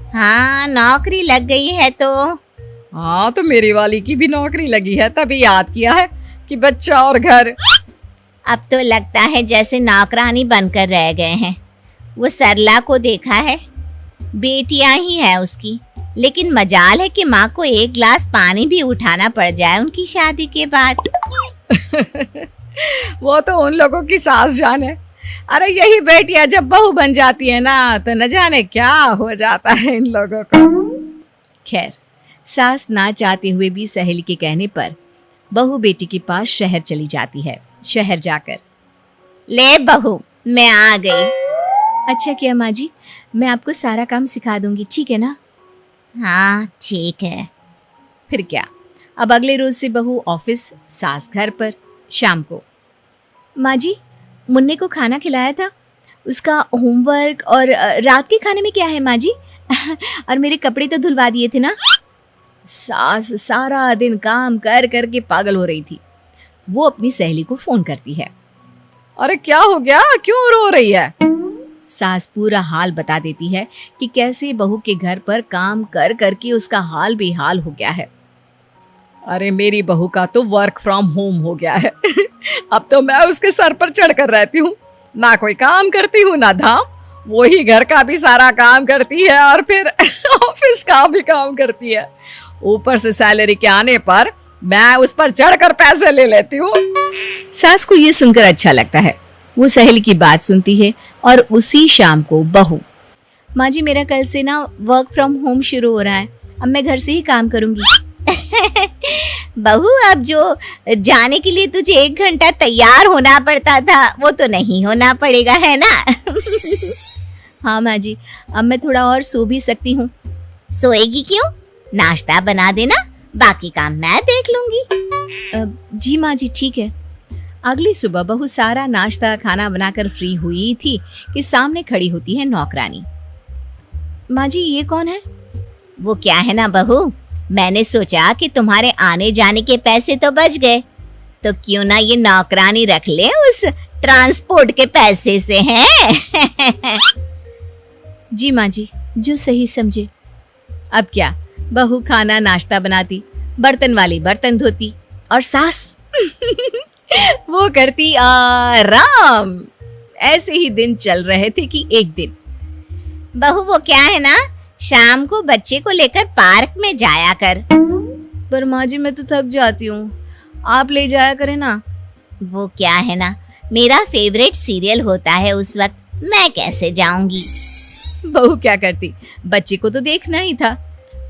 हाँ, नौकरी लग गई है तो। हाँ, तो मेरी वाली की भी नौकरी लगी है, तभी याद किया है कि बच्चा और घर। अब तो लगता है जैसे नौकरानी बनकर रह गए हैं। वो सरला को देखा है, बेटियां ही है उसकी, लेकिन मजाल है कि माँ को 1 गिलास पानी भी उठाना पड़ जाए उनकी शादी के बाद। वो तो उन लोगों की सास जाने, अरे यही बेटियां जब बहू बन जाती है ना तो न जाने क्या हो जाता है इन लोगों को। खैर, सास ना चाहते हुए भी सहेली के कहने पर बहू बेटी के पास शहर चली जाती है। शहर जाकर, ले बहू, मैं आ गई। अच्छा किया माँ जी, मैं आपको सारा काम सिखा दूंगी, ठीक है ना? हाँ ठीक है। फिर क्या, अब अगले रोज से बहू ऑफिस, सास घर पर। शाम को, माँ जी मुन्ने को खाना खिलाया था, उसका होमवर्क और रात के खाने में क्या है माँ जी? और मेरे कपड़े तो धुलवा दिए थे ना? सास सारा दिन काम कर कर के पागल हो रही थी। वो अपनी सहेली को फोन करती है। अरे क्या हो गया, क्यों रो रही है? सास पूरा हाल बता देती है कि कैसे बहू के घर पर काम कर करके उसका हाल बेहाल हो गया है। अरे मेरी बहू का तो वर्क फ्रॉम होम हो गया है। अब तो मैं उसके सर पर चढ़कर रहती हूँ, ना कोई काम करती हूँ ना धाम। वही घर का भी सारा काम करती है और फिर ऑफिस का भी काम करती है। ऊपर से सैलरी के आने पर मैं उस पर चढ़कर पैसे ले लेती हूँ। सास को ये सुनकर अच्छा लगता है। वो सहेली की बात सुनती है और उसी शाम को बहू, माँ जी मेरा कल से ना वर्क फ्रॉम होम शुरू हो रहा है, अब मैं घर से ही काम करूंगी। बहू, अब जो जाने के लिए तुझे 1 घंटा तैयार होना पड़ता था वो तो नहीं होना पड़ेगा, है ना? हाँ माँ जी, अब मैं थोड़ा और सो भी सकती हूँ। सोएगी क्यों? नाश्ता बना देना, बाकी काम मैं देख लूंगी। जी माँ जी ठीक है। अगली सुबह बहू सारा नाश्ता खाना बनाकर फ्री हुई थी कि सामने खड़ी होती है नौकरानी। माँ जी ये कौन है? वो क्या है ना बहू, मैंने सोचा कि तुम्हारे आने जाने के पैसे तो बच गए, तो क्यों ना ये नौकरानी रख ले उस ट्रांसपोर्ट के पैसे से, हैं? जी माँ जी, जो सही समझे। अब क्या, बहू खाना नाश्ता बनाती, बर्तन वाली बर्तन धोती और सास वो करती आराम। ऐसे ही दिन चल रहे थे कि एक दिन, बहू वो क्या है ना, शाम को बच्चे को लेकर पार्क में जाया कर। पर माँ जी मैं तो थक जाती हूँ, आप ले जाया करें ना। वो क्या है ना, मेरा फेवरेट सीरियल होता है उस वक्त, मैं कैसे जाऊंगी? बहू क्या करती, बच्चे को तो देखना ही था।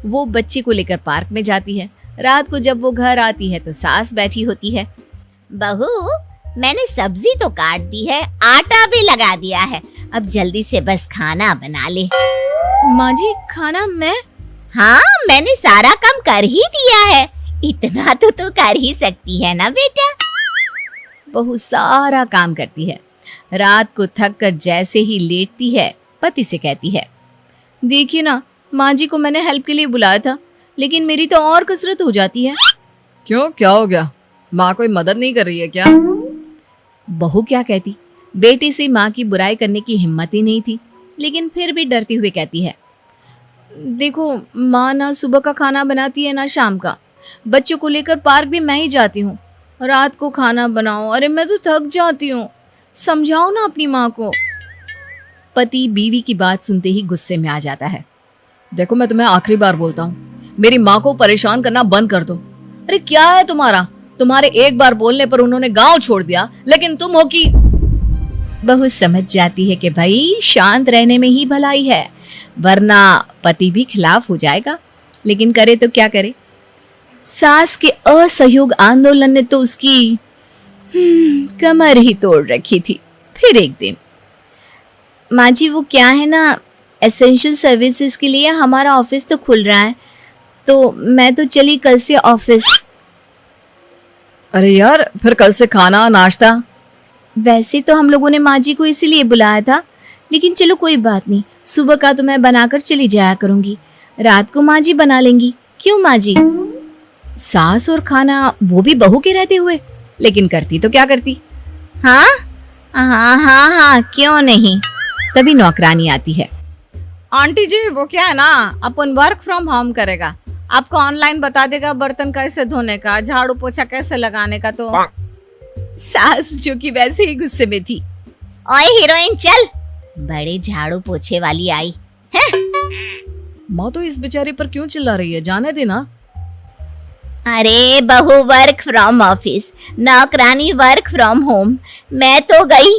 वो बच्चे को लेकर पार्क में जाती है। रात को जब वो घर आती है तो सास बैठी होती है। बहू, मैंने सब्जी तो काट दी है, आटा भी लगा दिया है, अब जल्दी से बस खाना बना ले। माँ जी खाना मैं? हाँ, मैंने सारा काम कर ही दिया है, इतना तो तू कर ही सकती है ना बेटा। बहू सारा काम करती है। रात को थक कर जैसे ही लेटती है, पति से कहती है, देखिए ना माँ जी को मैंने हेल्प के लिए बुलाया था, लेकिन मेरी तो और कसरत हो जाती है। क्यों, क्या हो गया? माँ कोई मदद नहीं कर रही है क्या? बहू क्या कहती, बेटी से माँ की बुराई करने की हिम्मत ही नहीं थी, लेकिन फिर भी डरते हुए कहती है, देखो माँ ना सुबह का खाना बनाती है ना शाम का, बच्चों को लेकर पार्क भी मैं ही जाती हूँ, रात को खाना बनाओ, अरे मैं तो थक जाती हूँ, समझाओ ना अपनी माँ को। पति बीवी की बात सुनते ही गुस्से में आ जाता है। देखो मैं तुम्हें आखिरी बार बोलता हूँ, मेरी माँ को परेशान करना बंद कर दो। अरे क्या है तुम्हारा, तुम्हारे एक बार बोलने पर उन्होंने गांव छोड़ दिया, लेकिन तुम हो कि। बहू समझ जाती है कि भाई शांत रहने में ही भलाई है, वरना पति भी खिलाफ हो जाएगा, लेकिन करे तो क्या करे। सास के असहयोग आंदोलन ने तो उसकी कमर ही तोड़ रखी थी। फिर एक दिन, माँ जी वो क्या है ना, एसेंशियल सर्विसेज के लिए हमारा ऑफिस तो खुल रहा है, तो मैं तो चली कल से ऑफिस। अरे यार, फिर कल से खाना नाश्ता? वैसे तो हम लोगों ने माँ जी को इसीलिए बुलाया था, लेकिन चलो कोई बात नहीं, सुबह का तो मैं बनाकर चली जाया करूंगी, रात को माँ जी बना लेंगी। क्यों माँ जी? सास और खाना वो भी बहू के रहते हुए, लेकिन करती तो क्या करती। हाँ हाँ हाँ हाँ, क्यों नहीं। तभी नौकरानी आती है। आंटी जी वो क्या है ना, अपन वर्क फ्रॉम होम करेगा, आपको ऑनलाइन बता देगा बर्तन कैसे धोने का, झाड़ू पोछा कैसे लगाने का। तो सास जो कि वैसे ही गुस्से में थी, ओए हीरोइन चल, बड़े झाड़ू पोछे वाली आई है। माँ तो इस बेचारी पर क्यों चिल्ला रही है, जाने देना। अरे बहू वर्क फ्रॉम ऑफिस, नौकरानी वर्क फ्रॉम होम, मैं तो गई,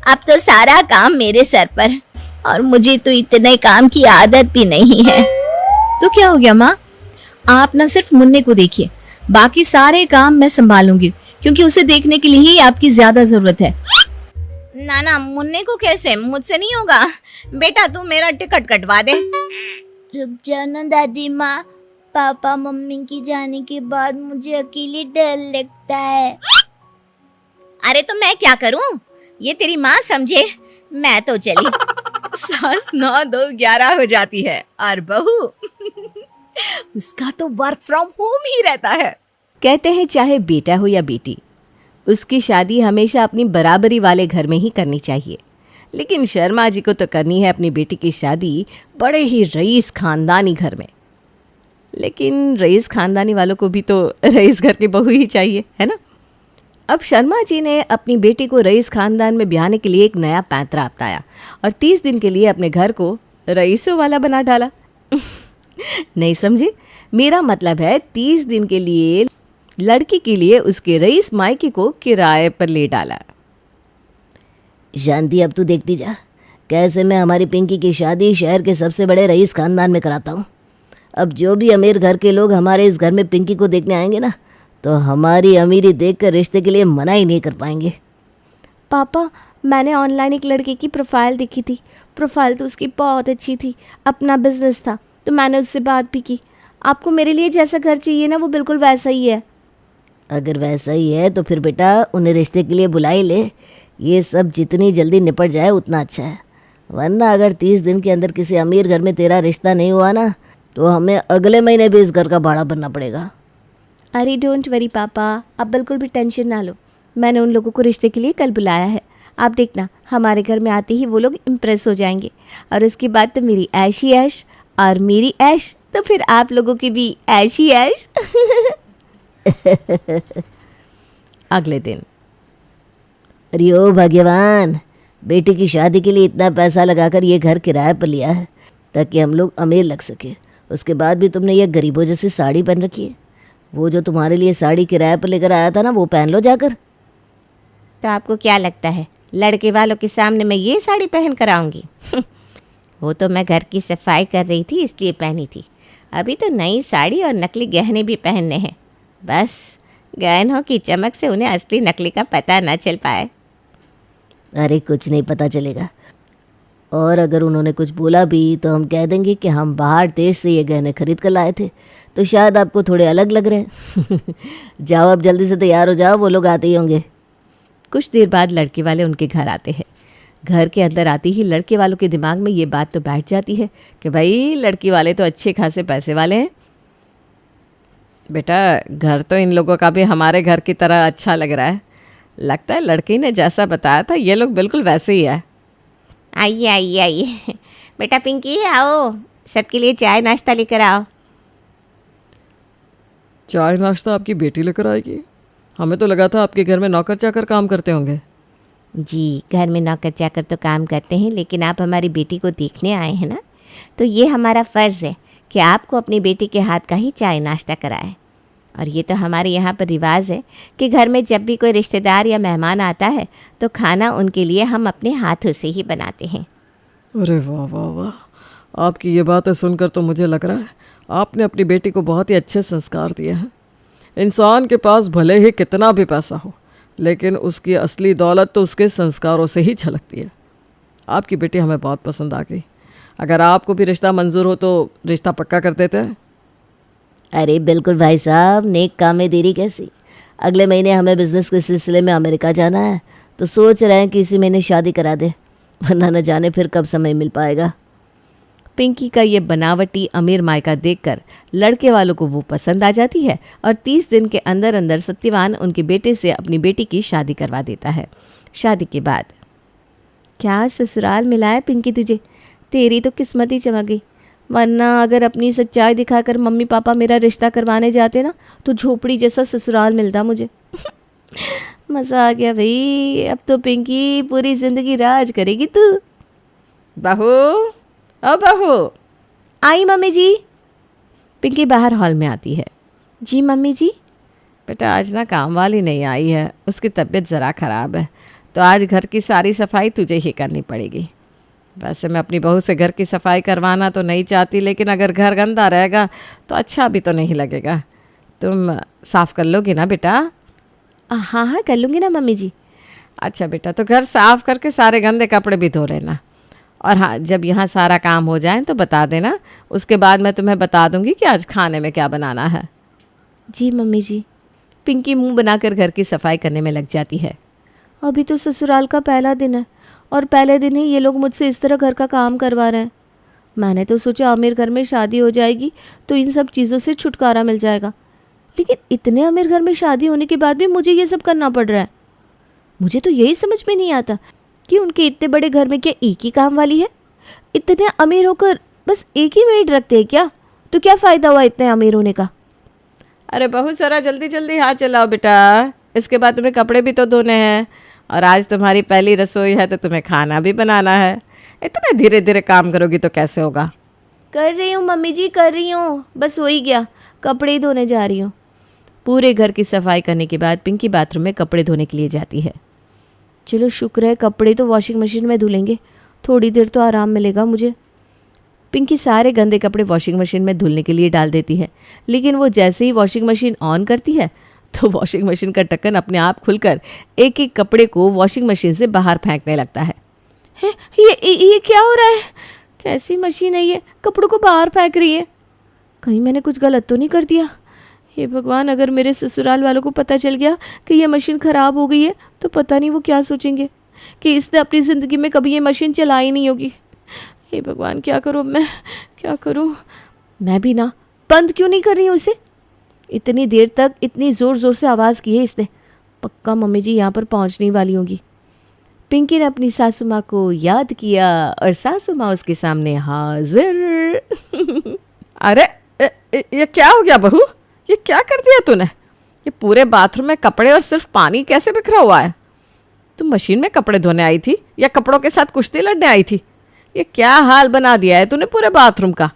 अब तो सारा काम मेरे सर पर, और मुझे तो इतने काम की आदत भी नहीं है। तो क्या हो गया माँ, आप ना सिर्फ मुन्ने को देखिए, बाकी सारे काम मैं संभालूंगी, क्योंकि उसे देखने के लिए ही आपकी ज्यादा जरूरत है। ना ना, मुन्ने को कैसे, मुझसे नहीं होगा। बेटा तू मेरा टिकट कटवा दे। रुक जाना दादी माँ, पापा मम्मी की जाने के बाद मुझे अकेले डर लगता है। अरे तो मैं क्या करूं, ये तेरी माँ समझे, मैं तो चली। सास 9 2 11 हो जाती है, और बहू उसका तो वर्क फ्रॉम होम ही रहता है। कहते हैं चाहे बेटा हो या बेटी, उसकी शादी हमेशा अपनी बराबरी वाले घर में ही करनी चाहिए। लेकिन शर्मा जी को तो करनी है अपनी बेटी की शादी बड़े ही रईस खानदानी घर में। लेकिन रईस खानदानी वालों को भी तो रईस घर की बहू ही चाहिए, है ना। अब शर्मा जी ने अपनी बेटी को रईस खानदान में ब्याहने के लिए एक नया पैंतरा अपनाया और 30 दिन के लिए अपने घर को रईसों वाला बना डाला। नहीं समझे, मेरा मतलब है 30 दिन के लिए लड़की के लिए उसके रईस मायके को किराए पर ले डाला। शांति, अब तू देखती जा कैसे मैं हमारी पिंकी की शादी शहर के सबसे बड़े रईस खानदान में कराता हूँ। अब जो भी अमीर घर के लोग हमारे इस घर में पिंकी को देखने आएंगे ना, तो हमारी अमीरी देखकर रिश्ते के लिए मना ही नहीं कर पाएंगे। पापा, मैंने ऑनलाइन एक लड़के की प्रोफाइल देखी थी, प्रोफाइल तो उसकी बहुत अच्छी थी, अपना बिजनेस था, तो मैंने उससे बात भी की। आपको मेरे लिए जैसा घर चाहिए ना, वो बिल्कुल वैसा ही है। अगर वैसा ही है तो फिर बेटा उन्हें रिश्ते के लिए बुला ही ले। ये सब जितनी जल्दी निपट जाए उतना अच्छा है, वरना अगर 30 दिन के अंदर किसी अमीर घर में तेरा रिश्ता नहीं हुआ ना, तो हमें अगले महीने भी इस घर का भाड़ा भरना पड़ेगा। अरे डोंट वरी पापा, आप बिल्कुल भी टेंशन ना लो, मैंने उन लोगों को रिश्ते के लिए कल बुलाया है। आप देखना, हमारे घर में आते ही वो लोग इम्प्रेस हो जाएंगे, और उसके बाद तो मेरी ऐश ही ऐश, और मेरी ऐश तो फिर आप लोगों की भी ऐश ही ऐश। अगले दिन, अरे ओ भगवान, बेटी की शादी के लिए इतना पैसा लगाकर ये घर किराए पर लिया है ताकि हम लोग अमीर लग सके। उसके बाद भी तुमने ये गरीबों जैसी साड़ी पहन रखी है। वो जो तुम्हारे लिए साड़ी किराए पर लेकर आया था ना, वो पहन लो जाकर। तो आपको क्या लगता है लड़के वालों के सामने मैं ये साड़ी पहन कर आऊँगी? वो तो मैं घर की सफाई कर रही थी इसलिए पहनी थी। अभी तो नई साड़ी और नकली गहने भी पहनने हैं, बस गहनों की चमक से उन्हें असली नकली का पता न चल पाए। अरे कुछ नहीं पता चलेगा, और अगर उन्होंने कुछ बोला भी तो हम कह देंगे कि हम बाहर देश से ये गहने खरीद कर लाए थे, तो शायद आपको थोड़े अलग लग रहे हैं। जाओ अब जल्दी से तैयार हो जाओ, वो लोग आते ही होंगे। कुछ देर बाद लड़के वाले उनके घर आते हैं। घर के अंदर आते ही लड़के वालों के दिमाग में ये बात तो बैठ जाती है कि भाई लड़की वाले तो अच्छे खासे पैसे वाले हैं। बेटा घर तो इन लोगों का भी हमारे घर की तरह अच्छा लग रहा है। लगता है लड़की ने जैसा बताया था ये लोग बिल्कुल वैसे ही है। आइए आइए आइए, बेटा पिंकी आओ, सबके लिए चाय नाश्ता लेकर आओ। चाय नाश्ता आपकी बेटी लेकर आएगी? हमें तो लगा था आपके घर में नौकर चाकर काम करते होंगे। जी, घर में नौकर चाकर तो काम करते हैं, लेकिन आप हमारी बेटी को देखने आए हैं ना, तो ये हमारा फ़र्ज़ है कि आपको अपनी बेटी के हाथ का ही चाय नाश्ता कराएं। और ये तो हमारे यहाँ पर रिवाज है कि घर में जब भी कोई रिश्तेदार या मेहमान आता है तो खाना उनके लिए हम अपने हाथों से ही बनाते हैं। अरे वाह वाह वाह, आपकी ये बातें सुनकर तो मुझे लग रहा है आपने अपनी बेटी को बहुत ही अच्छे संस्कार दिए हैं। इंसान के पास भले ही कितना भी पैसा हो, लेकिन उसकी असली दौलत तो उसके संस्कारों से ही झलकती है। आपकी बेटी हमें बहुत पसंद आ गई। अगर आपको भी रिश्ता मंजूर हो तो रिश्ता पक्का कर देते हैं। अरे बिल्कुल भाई साहब, नेक काम में देरी कैसी। अगले महीने हमें बिजनेस के सिलसिले में अमेरिका जाना है, तो सोच रहे हैं कि इसी महीने शादी करा दे, वरना न जाने फिर कब समय मिल पाएगा। पिंकी का ये बनावटी अमीर मायका देखकर लड़के वालों को वो पसंद आ जाती है और 30 दिन के अंदर अंदर सत्यवान उनके बेटे से अपनी बेटी की शादी करवा देता है। शादी के बाद, क्या ससुराल मिला है पिंकी तुझे, तेरी तो किस्मत ही चमक गई। वरना अगर अपनी सच्चाई दिखाकर मम्मी पापा मेरा रिश्ता करवाने जाते ना, तो झोपड़ी जैसा ससुराल मिलता मुझे। मज़ा आ गया भाई, अब तो पिंकी पूरी ज़िंदगी राज करेगी तू। बहू, ओ बहू। आई मम्मी जी। पिंकी बाहर हॉल में आती है। जी मम्मी जी। बेटा आज ना काम वाली नहीं आई है, उसकी तबीयत ज़रा ख़राब है, तो आज घर की सारी सफाई तुझे ही करनी पड़ेगी। वैसे मैं अपनी बहू से घर की सफाई करवाना तो नहीं चाहती, लेकिन अगर घर गंदा रहेगा तो अच्छा भी तो नहीं लगेगा। तुम साफ़ कर लोगी ना बेटा? हाँ हाँ कर लूँगी ना मम्मी जी। अच्छा बेटा, तो घर साफ़ करके सारे गंदे कपड़े भी धो लेना। और हाँ, जब यहाँ सारा काम हो जाए तो बता देना, उसके बाद मैं तुम्हें बता दूँगी कि आज खाने में क्या बनाना है। जी मम्मी जी। पिंकी मुंह बनाकर घर की सफाई करने में लग जाती है। अभी तो ससुराल का पहला दिन है और पहले दिन ही ये लोग मुझसे इस तरह घर का काम करवा रहे हैं। मैंने तो सोचा अमीर घर में शादी हो जाएगी तो इन सब चीज़ों से छुटकारा मिल जाएगा, लेकिन इतने अमीर घर में शादी होने के बाद भी मुझे ये सब करना पड़ रहा है। मुझे तो यही समझ में नहीं आता कि उनके इतने बड़े घर में क्या एक ही काम वाली है? इतने अमीर होकर बस एक ही मेड रखते हैं क्या? तो क्या फ़ायदा हुआ इतने अमीर होने का? अरे बहू, ज़रा जल्दी जल्दी हाथ चलाओ बेटा, इसके बाद तुम्हें कपड़े भी तो धोने हैं और आज तुम्हारी पहली रसोई है तो तुम्हें खाना भी बनाना है। इतने धीरे धीरे काम करोगी तो कैसे होगा? कर रही हूँ मम्मी जी, कर रही हूँ, बस हो ही गया, कपड़े ही धोने जा रही हूँ। पूरे घर की सफाई करने के बाद पिंकी बाथरूम में कपड़े धोने के लिए जाती है। चलो शुक्र है कपड़े तो वॉशिंग मशीन में धुलेंगे, थोड़ी देर तो आराम मिलेगा मुझे। पिंकी सारे गंदे कपड़े वॉशिंग मशीन में धुलने के लिए डाल देती है, लेकिन वो जैसे ही वॉशिंग मशीन ऑन करती है तो वॉशिंग मशीन का ढक्कन अपने आप खुलकर एक एक कपड़े को वॉशिंग मशीन से बाहर फेंकने लगता है। ये क्या हो रहा है? कैसी मशीन है ये, कपड़ों को बाहर फेंक रही है? कहीं मैंने कुछ गलत तो नहीं कर दिया? हे भगवान, अगर मेरे ससुराल वालों को पता चल गया कि ये मशीन ख़राब हो गई है तो पता नहीं वो क्या सोचेंगे कि इसने अपनी ज़िंदगी में कभी ये मशीन चलाई नहीं होगी। हे भगवान, क्या करूँ मैं, क्या करूँ? मैं भी ना बंद क्यों नहीं कर रही हूँ इसे? इतनी देर तक इतनी ज़ोर ज़ोर से आवाज़ की है इसने, पक्का मम्मी जी यहाँ पर पहुँचने वाली होंगी। पिंकी ने अपनी सासू माँ को याद किया और सासू माँ उसके सामने हाजिर। अरे ये क्या हो गया बहू, ये क्या कर दिया तूने? ये पूरे बाथरूम में कपड़े और सिर्फ पानी कैसे बिखरा हुआ है? तुम मशीन में कपड़े धोने आई थी या कपड़ों के साथ कुश्ती लड़ने आई थी? ये क्या हाल बना दिया है तूने पूरे बाथरूम का?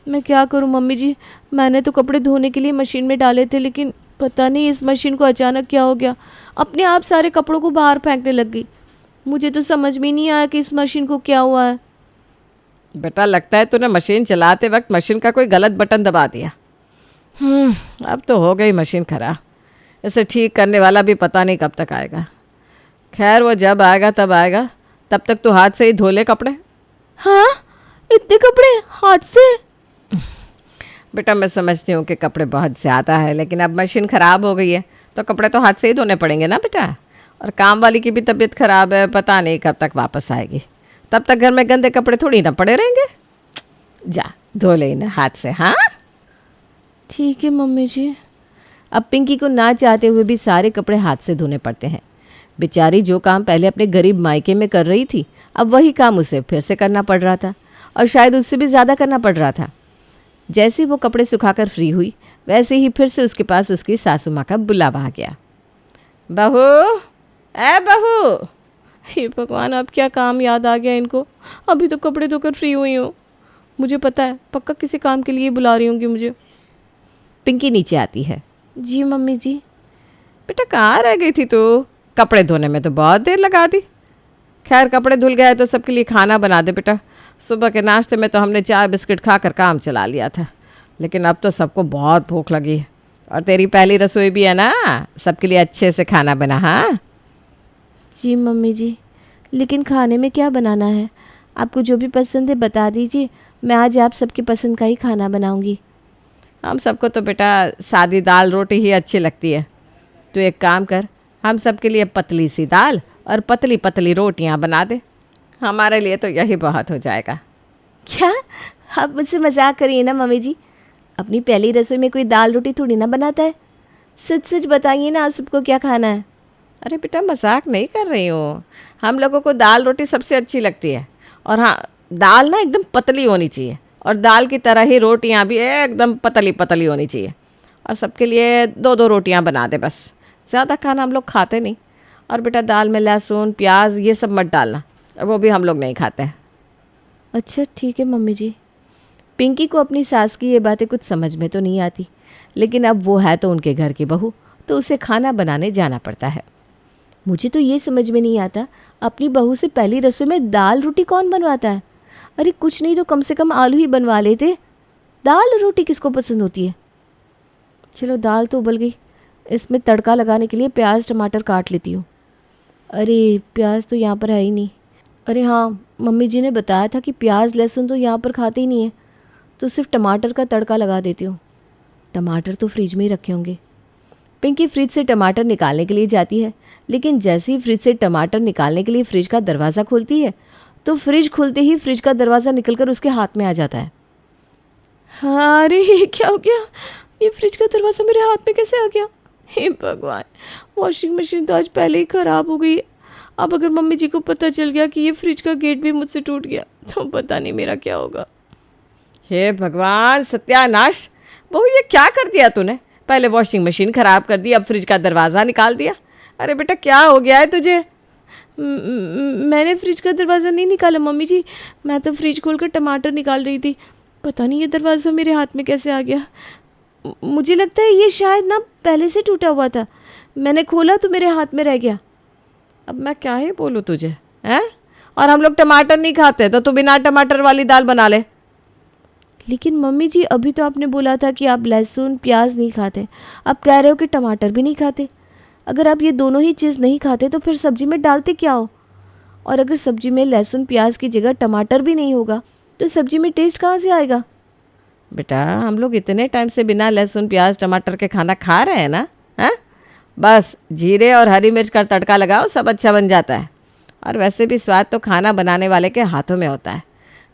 मैं क्या करूं मम्मी जी, मैंने तो कपड़े धोने के लिए मशीन में डाले थे, लेकिन पता नहीं इस मशीन को अचानक क्या हो गया, अपने आप सारे कपड़ों को बाहर फेंकने लग गई। मुझे तो समझ में नहीं आया कि इस मशीन को क्या हुआ है। बेटा, लगता है तूने मशीन चलाते वक्त मशीन का कोई गलत बटन दबा दिया। अब तो हो गई मशीन खराब, इसे ठीक करने वाला भी पता नहीं कब तक आएगा। खैर, वो जब आएगा तब आएगा, तब तक तू हाथ से ही धो ले कपड़े। हाँ, इतने कपड़े हाथ से? बेटा, मैं समझती हूँ कि कपड़े बहुत ज़्यादा है, लेकिन अब मशीन ख़राब हो गई है तो कपड़े तो हाथ से ही धोने पड़ेंगे ना बेटा। और काम वाली की भी तबीयत ख़राब है, पता नहीं कब तक वापस आएगी, तब तक घर में गंदे कपड़े थोड़ी ना पड़े रहेंगे। जा धो ले इन्हें हाथ से। हाँ ठीक है मम्मी जी। अब पिंकी को ना चाहते हुए भी सारे कपड़े हाथ से धोने पड़ते हैं। बेचारी जो काम पहले अपने गरीब मायके में कर रही थी, अब वही काम उसे फिर से करना पड़ रहा था, और शायद उससे भी ज़्यादा करना पड़ रहा था। जैसे ही वो कपड़े सुखाकर फ्री हुई, वैसे ही फिर से उसके पास उसकी सासू माँ का बुलावा आ गया। बहू, ए बहू। हे भगवान, अब क्या काम याद आ गया इनको? अभी तो कपड़े धोकर फ्री हुई हूँ। मुझे पता है पक्का किसी काम के लिए बुला रही होंगी मुझे। पिंकी नीचे आती है। जी मम्मी जी। बेटा, कहाँ रह गई थी तू? कपड़े धोने में तो बहुत देर लगा दी। खैर, कपड़े धुल गए तो सबके लिए खाना बना दे बेटा। सुबह के नाश्ते में तो हमने चाय बिस्किट खाकर काम चला लिया था, लेकिन अब तो सबको बहुत भूख लगी है, और तेरी पहली रसोई भी है ना, सबके लिए अच्छे से खाना बना। हाँ जी मम्मी जी, लेकिन खाने में क्या बनाना है? आपको जो भी पसंद है बता दीजिए, मैं आज आप सबकी पसंद का ही खाना बनाऊंगी। हम सबको तो बेटा सादी दाल रोटी ही अच्छी लगती है। तो एक काम कर, हम सबके लिए पतली सी दाल और पतली पतली रोटियां बना दे, हमारे लिए तो यही बहुत हो जाएगा। क्या आप मुझसे मजाक करिए ना मम्मी जी? अपनी पहली रसोई में कोई दाल रोटी थोड़ी ना बनाता है। सच सच बताइए ना, आप सबको क्या खाना है? अरे बेटा, मजाक नहीं कर रही हूँ, हम लोगों को दाल रोटी सबसे अच्छी लगती है। और हाँ, दाल ना एकदम पतली होनी चाहिए, और दाल की तरह ही रोटियाँ भी एकदम पतली पतली होनी चाहिए। और सबके लिए 2-2 रोटियाँ बना दे बस, ज़्यादा खाना हम लोग खाते नहीं। और बेटा, दाल में लहसुन प्याज ये सब मत डालना, वो भी हम लोग नहीं खाते हैं। अच्छा ठीक है मम्मी जी। पिंकी को अपनी सास की ये बातें कुछ समझ में तो नहीं आती, लेकिन अब वो है तो उनके घर की बहू, तो उसे खाना बनाने जाना पड़ता है। मुझे तो ये समझ में नहीं आता, अपनी बहू से पहली रसोई में दाल रोटी कौन बनवाता है? अरे कुछ नहीं तो कम से कम आलू ही बनवा लेते। दाल रोटी किसको पसंद होती है? चलो दाल तो उबल गई, इसमें तड़का लगाने के लिए प्याज टमाटर काट लेती हूँ। अरे प्याज तो यहाँ पर है ही नहीं। अरे हाँ, मम्मी जी ने बताया था कि प्याज लहसुन तो यहाँ पर खाते ही नहीं है, तो सिर्फ टमाटर का तड़का लगा देती हूँ। टमाटर तो फ्रिज में ही रखे होंगे। पिंकी फ्रिज से टमाटर निकालने के लिए जाती है, लेकिन जैसे ही फ्रिज से टमाटर निकालने के लिए फ्रिज का दरवाज़ा खोलती है तो फ्रिज खुलते ही फ्रिज का दरवाज़ा निकलकर उसके हाथ में आ जाता है। हाँ, अरे ये क्या हो गया? ये फ्रिज का दरवाज़ा मेरे हाथ में कैसे आ गया? हे भगवान, वॉशिंग मशीन तो आज पहले ही ख़राब हो गई है। अब अगर मम्मी जी को पता चल गया कि ये फ्रिज का गेट भी मुझसे टूट गया तो पता नहीं मेरा क्या होगा। हे भगवान, सत्यानाश! बहू ये क्या कर दिया तूने? पहले वॉशिंग मशीन ख़राब कर दी, अब फ्रिज का दरवाज़ा निकाल दिया। अरे बेटा क्या हो गया है तुझे? मैंने फ्रिज का दरवाज़ा नहीं निकाला मम्मी जी, मैं तो फ्रिज खोलकर टमाटर निकाल रही थी। पता नहीं ये दरवाज़ा मेरे हाथ में कैसे आ गया। मुझे लगता है ये शायद ना पहले से टूटा हुआ था, मैंने खोला तो मेरे हाथ में रह गया। अब मैं क्या ही बोलूँ तुझे, हैं? और हम लोग टमाटर नहीं खाते तो तू बिना टमाटर वाली दाल बना ले। लेकिन मम्मी जी अभी तो आपने बोला था कि आप लहसुन प्याज नहीं खाते, अब कह रहे हो कि टमाटर भी नहीं खाते। अगर आप ये दोनों ही चीज़ नहीं खाते तो फिर सब्जी में डालते क्या हो? और अगर सब्जी में लहसुन प्याज की जगह टमाटर भी नहीं होगा तो सब्जी में टेस्ट कहाँ से आएगा? बेटा हम लोग इतने टाइम से बिना लहसुन प्याज टमाटर के खाना खा रहे हैं ना, हैं? बस जीरे और हरी मिर्च का तड़का लगाओ, सब अच्छा बन जाता है। और वैसे भी स्वाद तो खाना बनाने वाले के हाथों में होता है।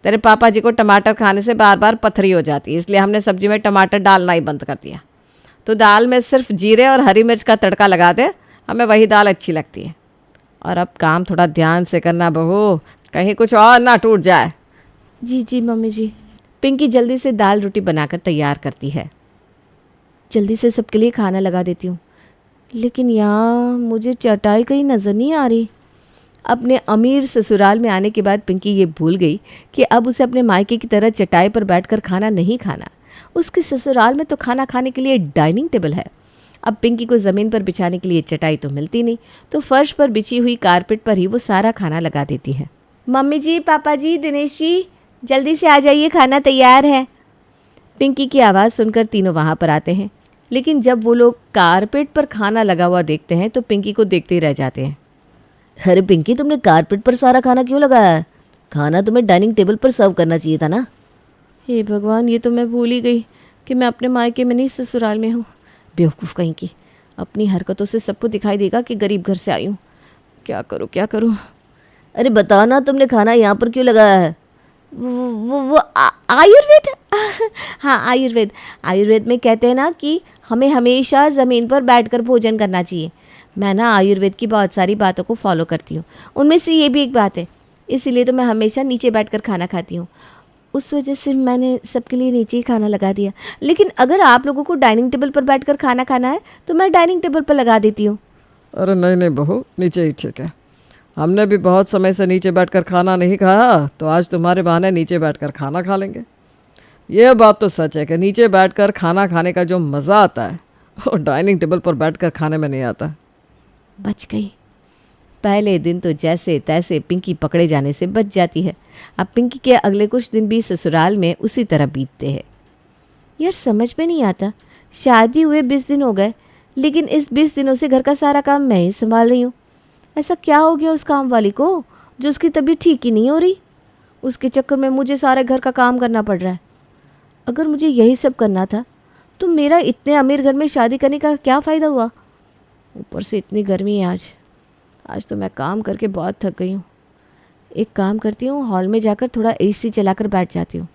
तेरे पापा जी को टमाटर खाने से बार बार पथरी हो जाती है, इसलिए हमने सब्जी में टमाटर डालना ही बंद कर दिया। तो दाल में सिर्फ जीरे और हरी मिर्च का तड़का लगा दे, हमें वही दाल अच्छी लगती है। और अब काम थोड़ा ध्यान से करना बहू, कहीं कुछ और ना टूट जाए। जी जी मम्मी जी। पिंकी जल्दी से दाल रोटी बनाकर तैयार करती है। जल्दी से सबके लिए खाना लगा देती हूँ, लेकिन यहाँ मुझे चटाई कहीं नज़र नहीं आ रही। अपने अमीर ससुराल में आने के बाद पिंकी ये भूल गई कि अब उसे अपने मायके की तरह चटाई पर बैठकर खाना नहीं खाना। उसके ससुराल में तो खाना खाने के लिए डाइनिंग टेबल है। अब पिंकी को ज़मीन पर बिछाने के लिए चटाई तो मिलती नहीं, तो फर्श पर बिछी हुई कारपेट पर ही वो सारा खाना लगा देती है। मम्मी जी, पापा जी, दिनेश जी, जल्दी से आ जाइए, खाना तैयार है। पिंकी की आवाज़ सुनकर तीनों वहाँ पर आते हैं, लेकिन जब वो लोग कारपेट पर खाना लगा हुआ देखते हैं तो पिंकी को देखते ही रह जाते हैं। अरे पिंकी, तुमने कारपेट पर सारा खाना क्यों लगाया है? खाना तुम्हें डाइनिंग टेबल पर सर्व करना चाहिए था ना। हे भगवान, ये तो मैं भूल ही गई कि मैं अपने मायके में नहीं ससुराल में हूँ। बेवकूफ़ कहीं की, अपनी हरकतों से सबको दिखाई देगा कि गरीब घर से आई हूँ। क्या करूँ क्या करूँ? अरे बताओ ना, तुमने खाना यहाँ पर क्यों लगाया है? वो आयुर्वेद। हाँ, आयुर्वेद में कहते हैं ना कि हमें हमेशा ज़मीन पर बैठकर भोजन करना चाहिए। मैं ना आयुर्वेद की बहुत सारी बातों को फॉलो करती हूँ, उनमें से ये भी एक बात है, इसीलिए तो मैं हमेशा नीचे बैठकर खाना खाती हूँ। उस वजह से मैंने सबके लिए नीचे ही खाना लगा दिया। लेकिन अगर आप लोगों को डाइनिंग टेबल पर बैठकर खाना खाना है तो मैं डाइनिंग टेबल पर लगा देती हूँ। अरे नहीं नहीं बहू, नीचे ही ठीक है। हमने भी बहुत समय से नीचे बैठकर खाना नहीं खाया, तो आज तुम्हारे बहाने नीचे बैठकर खाना खा लेंगे। ये बात तो सच है कि नीचे बैठकर खाना खाने का जो मज़ा आता है वो डाइनिंग टेबल पर बैठकर खाने में नहीं आता। बच गई। पहले दिन तो जैसे तैसे पिंकी पकड़े जाने से बच जाती है। अब पिंकी के अगले कुछ दिन भी ससुराल में उसी तरह बीतते हैं। यार समझ में नहीं आता, शादी हुए 20 दिन हो गए, लेकिन इस 20 दिनों से घर का सारा काम मैं ही संभाल रही हूँ। ऐसा क्या हो गया उस काम वाली को जो उसकी तबीयत ठीक ही नहीं हो रही? उसके चक्कर में मुझे सारे घर का काम करना पड़ रहा है। अगर मुझे यही सब करना था तो मेरा इतने अमीर घर में शादी करने का क्या फ़ायदा हुआ? ऊपर से इतनी गर्मी है आज तो मैं काम करके बहुत थक गई हूँ। एक काम करती हूँ, हॉल में जाकर थोड़ा एसी चलाकर बैठ जाती हूँ,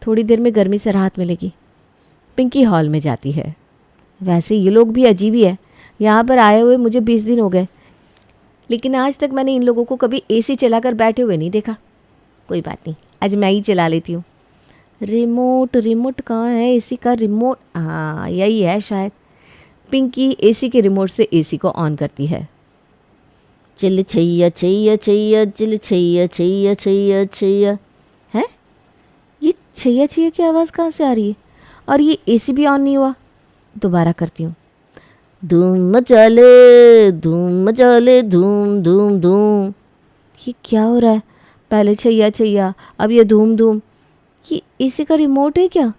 थोड़ी देर में गर्मी से राहत मिलेगी। पिंकी हॉल में जाती है। वैसे ये लोग भी अजीब ही है, यहाँ पर आए हुए मुझे 20 दिन हो गए, लेकिन आज तक मैंने इन लोगों को कभी एसी चलाकर बैठे हुए नहीं देखा। कोई बात नहीं, आज मैं ही चला लेती हूँ। रिमोट कहाँ है एसी का रिमोट? हाँ, यही है शायद। पिंकी एसी के रिमोट से एसी को ऑन करती है। Chill Chaiyya Chaiyya Chaiyya, chill Chaiyya Chaiyya Chaiyya Chaiyya. है ये छैया की आवाज़ कहाँ से आ रही है? और ये एसी भी ऑन नहीं हुआ। दोबारा करती हूँ। धूम मचा ले, धूम मचा ले, धूम धूम धूम। ये क्या हो रहा है? पहले छैया छैया, अब ये धूम धूम। ये एसी का रिमोट है क्या?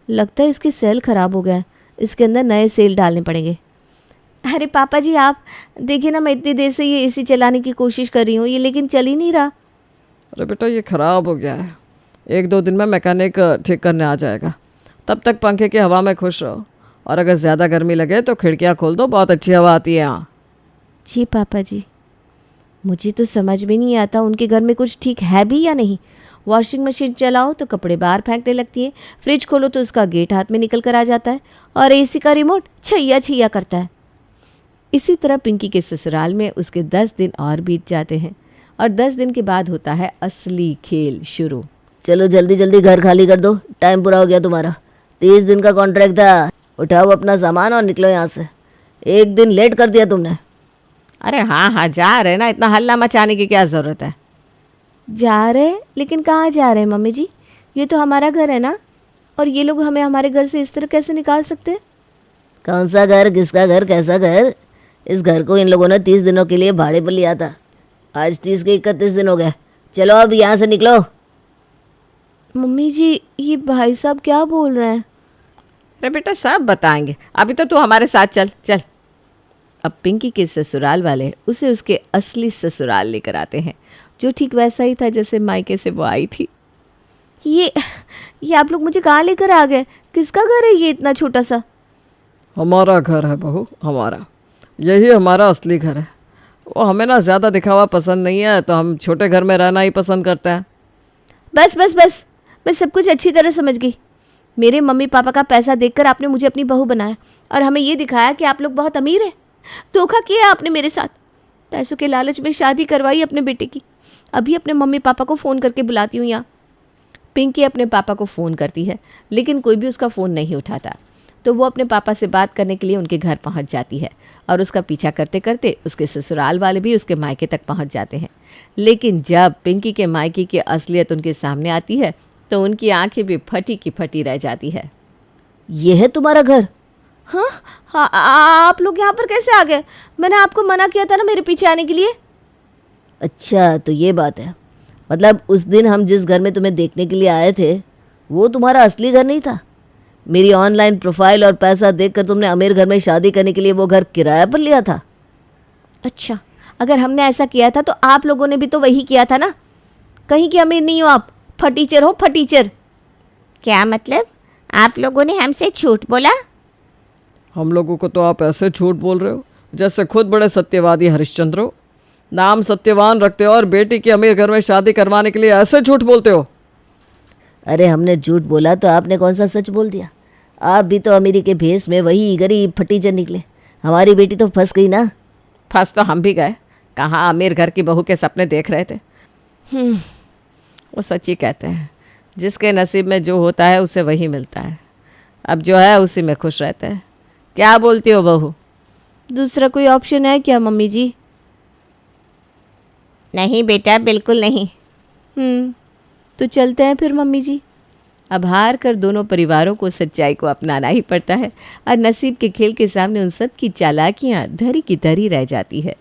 लगता है इसकी सेल ख़राब हो गया है, इसके अंदर नए सेल डालने पड़ेंगे। अरे पापा जी आप देखिए ना, मैं इतनी देर से ये एसी चलाने की कोशिश कर रही हूँ, ये लेकिन चल ही नहीं रहा। अरे बेटा ये ख़राब हो गया है, 1-2 दिन में मैकेनिक ठीक करने आ जाएगा। तब तक पंखे की हवा में खुश रहो, और अगर ज़्यादा गर्मी लगे तो खिड़कियाँ खोल दो, बहुत अच्छी हवा आती है यहाँ। जी पापा जी, मुझे तो समझ में नहीं आता उनके घर में कुछ ठीक है भी या नहीं। वॉशिंग मशीन चलाओ तो कपड़े बाहर फेंकने लगती है, फ्रिज खोलो तो उसका गेट हाथ में निकल कर आ जाता है, और एसी का रिमोट छैया छैया करता है। इसी तरह पिंकी के ससुराल में उसके 10 दिन और बीत जाते हैं, और 10 दिन के बाद होता है असली खेल शुरू। चलो जल्दी जल्दी घर खाली कर दो, टाइम पूरा हो गया तुम्हारा। 30 दिन का कॉन्ट्रैक्ट था, उठाओ अपना सामान और निकलो यहाँ से। 1 दिन लेट कर दिया तुमने। अरे हाँ हाँ जा रहे ना, इतना हल्ला मचाने की क्या ज़रूरत है। जा रहे हैं? लेकिन कहाँ जा रहे हैं मम्मी जी? ये तो हमारा घर है ना, और ये लोग हमें हमारे घर से इस तरह कैसे निकाल सकते हैं? कौन सा घर, किसका घर, कैसा घर? इस घर को इन लोगों ने 30 दिनों के लिए भाड़े पर लिया था। आज 30 के 31 दिन हो गए। चलो अब यहाँ से निकलो। मम्मी जी ये भाई साहब क्या बोल रहे हैं? अरे बेटा सब बताएंगे, अभी तो तू हमारे साथ चल चल। अब पिंकी के ससुराल वाले उसे उसके असली ससुराल लेकर आते हैं, जो ठीक वैसा ही था जैसे मायके से वो आई थी। ये आप लोग मुझे कहाँ लेकर आ गए? किसका घर है ये इतना छोटा सा? हमारा घर है बहू, हमारा। यही हमारा असली घर है। वो हमें ना ज़्यादा दिखावा पसंद नहीं है, तो हम छोटे घर में रहना ही पसंद करते हैं। बस बस बस, मैं सब कुछ अच्छी तरह समझ गई। मेरे मम्मी पापा का पैसा देखकर आपने मुझे अपनी बहू बनाया, और हमें ये दिखाया कि आप लोग बहुत अमीर हैं। धोखा किया आपने मेरे साथ, पैसों के लालच में शादी करवाई अपने बेटे की। अभी अपने मम्मी पापा को फ़ोन करके बुलाती हूँ यहाँ। पिंकी अपने पापा को फ़ोन करती है, लेकिन कोई भी उसका फ़ोन नहीं उठाता। तो वो अपने पापा से बात करने के लिए उनके घर पहुंच जाती है, और उसका पीछा करते करते उसके ससुराल वाले भी उसके मायके तक पहुंच जाते हैं। लेकिन जब पिंकी के मायके की असलियत उनके सामने आती है तो उनकी आंखें भी फटी की फटी रह जाती है। ये है तुम्हारा घर? हाँ हाँ, आप लोग यहाँ पर कैसे आ गए? मैंने आपको मना किया था ना मेरे पीछे आने के लिए। अच्छा तो ये बात है। मतलब उस दिन हम जिस घर में तुम्हें देखने के लिए आए थे वो तुम्हारा असली घर नहीं था। मेरी ऑनलाइन प्रोफाइल और पैसा देखकर तुमने अमीर घर में शादी करने के लिए वो घर किराया पर लिया था। अच्छा, अगर हमने ऐसा किया था तो आप लोगों ने भी तो वही किया था ना। कहीं की अमीर नहीं हो आप, फटीचर हो फटीचर। क्या मतलब? आप लोगों ने हमसे झूठ बोला? हम लोगों को तो आप ऐसे झूठ बोल रहे हो जैसे खुद बड़े सत्यवादी हरिश्चंद्र हो। नाम सत्यवान रखते हो और बेटी की अमीर घर में शादी करवाने के लिए ऐसे झूठ बोलते हो। अरे हमने झूठ बोला तो आपने कौन सा सच बोल दिया? आप भी तो अमीरी के भेस में वही गरीब फटीचर निकले। हमारी बेटी तो फंस गई ना। फंस तो हम भी गए, कहाँ अमीर घर की बहू के सपने देख रहे थे। वो सच्ची कहते हैं, जिसके नसीब में जो होता है उसे वही मिलता है। अब जो है उसी में खुश रहते हैं। क्या बोलती हो बहू? दूसरा कोई ऑप्शन है क्या मम्मी जी? नहीं बेटा, बिल्कुल नहीं। तो चलते हैं फिर मम्मी जी। अब हार कर दोनों परिवारों को सच्चाई को अपनाना ही पड़ता है, और नसीब के खेल के सामने उन सब की चालाकियाँ धरी की धरी रह जाती है।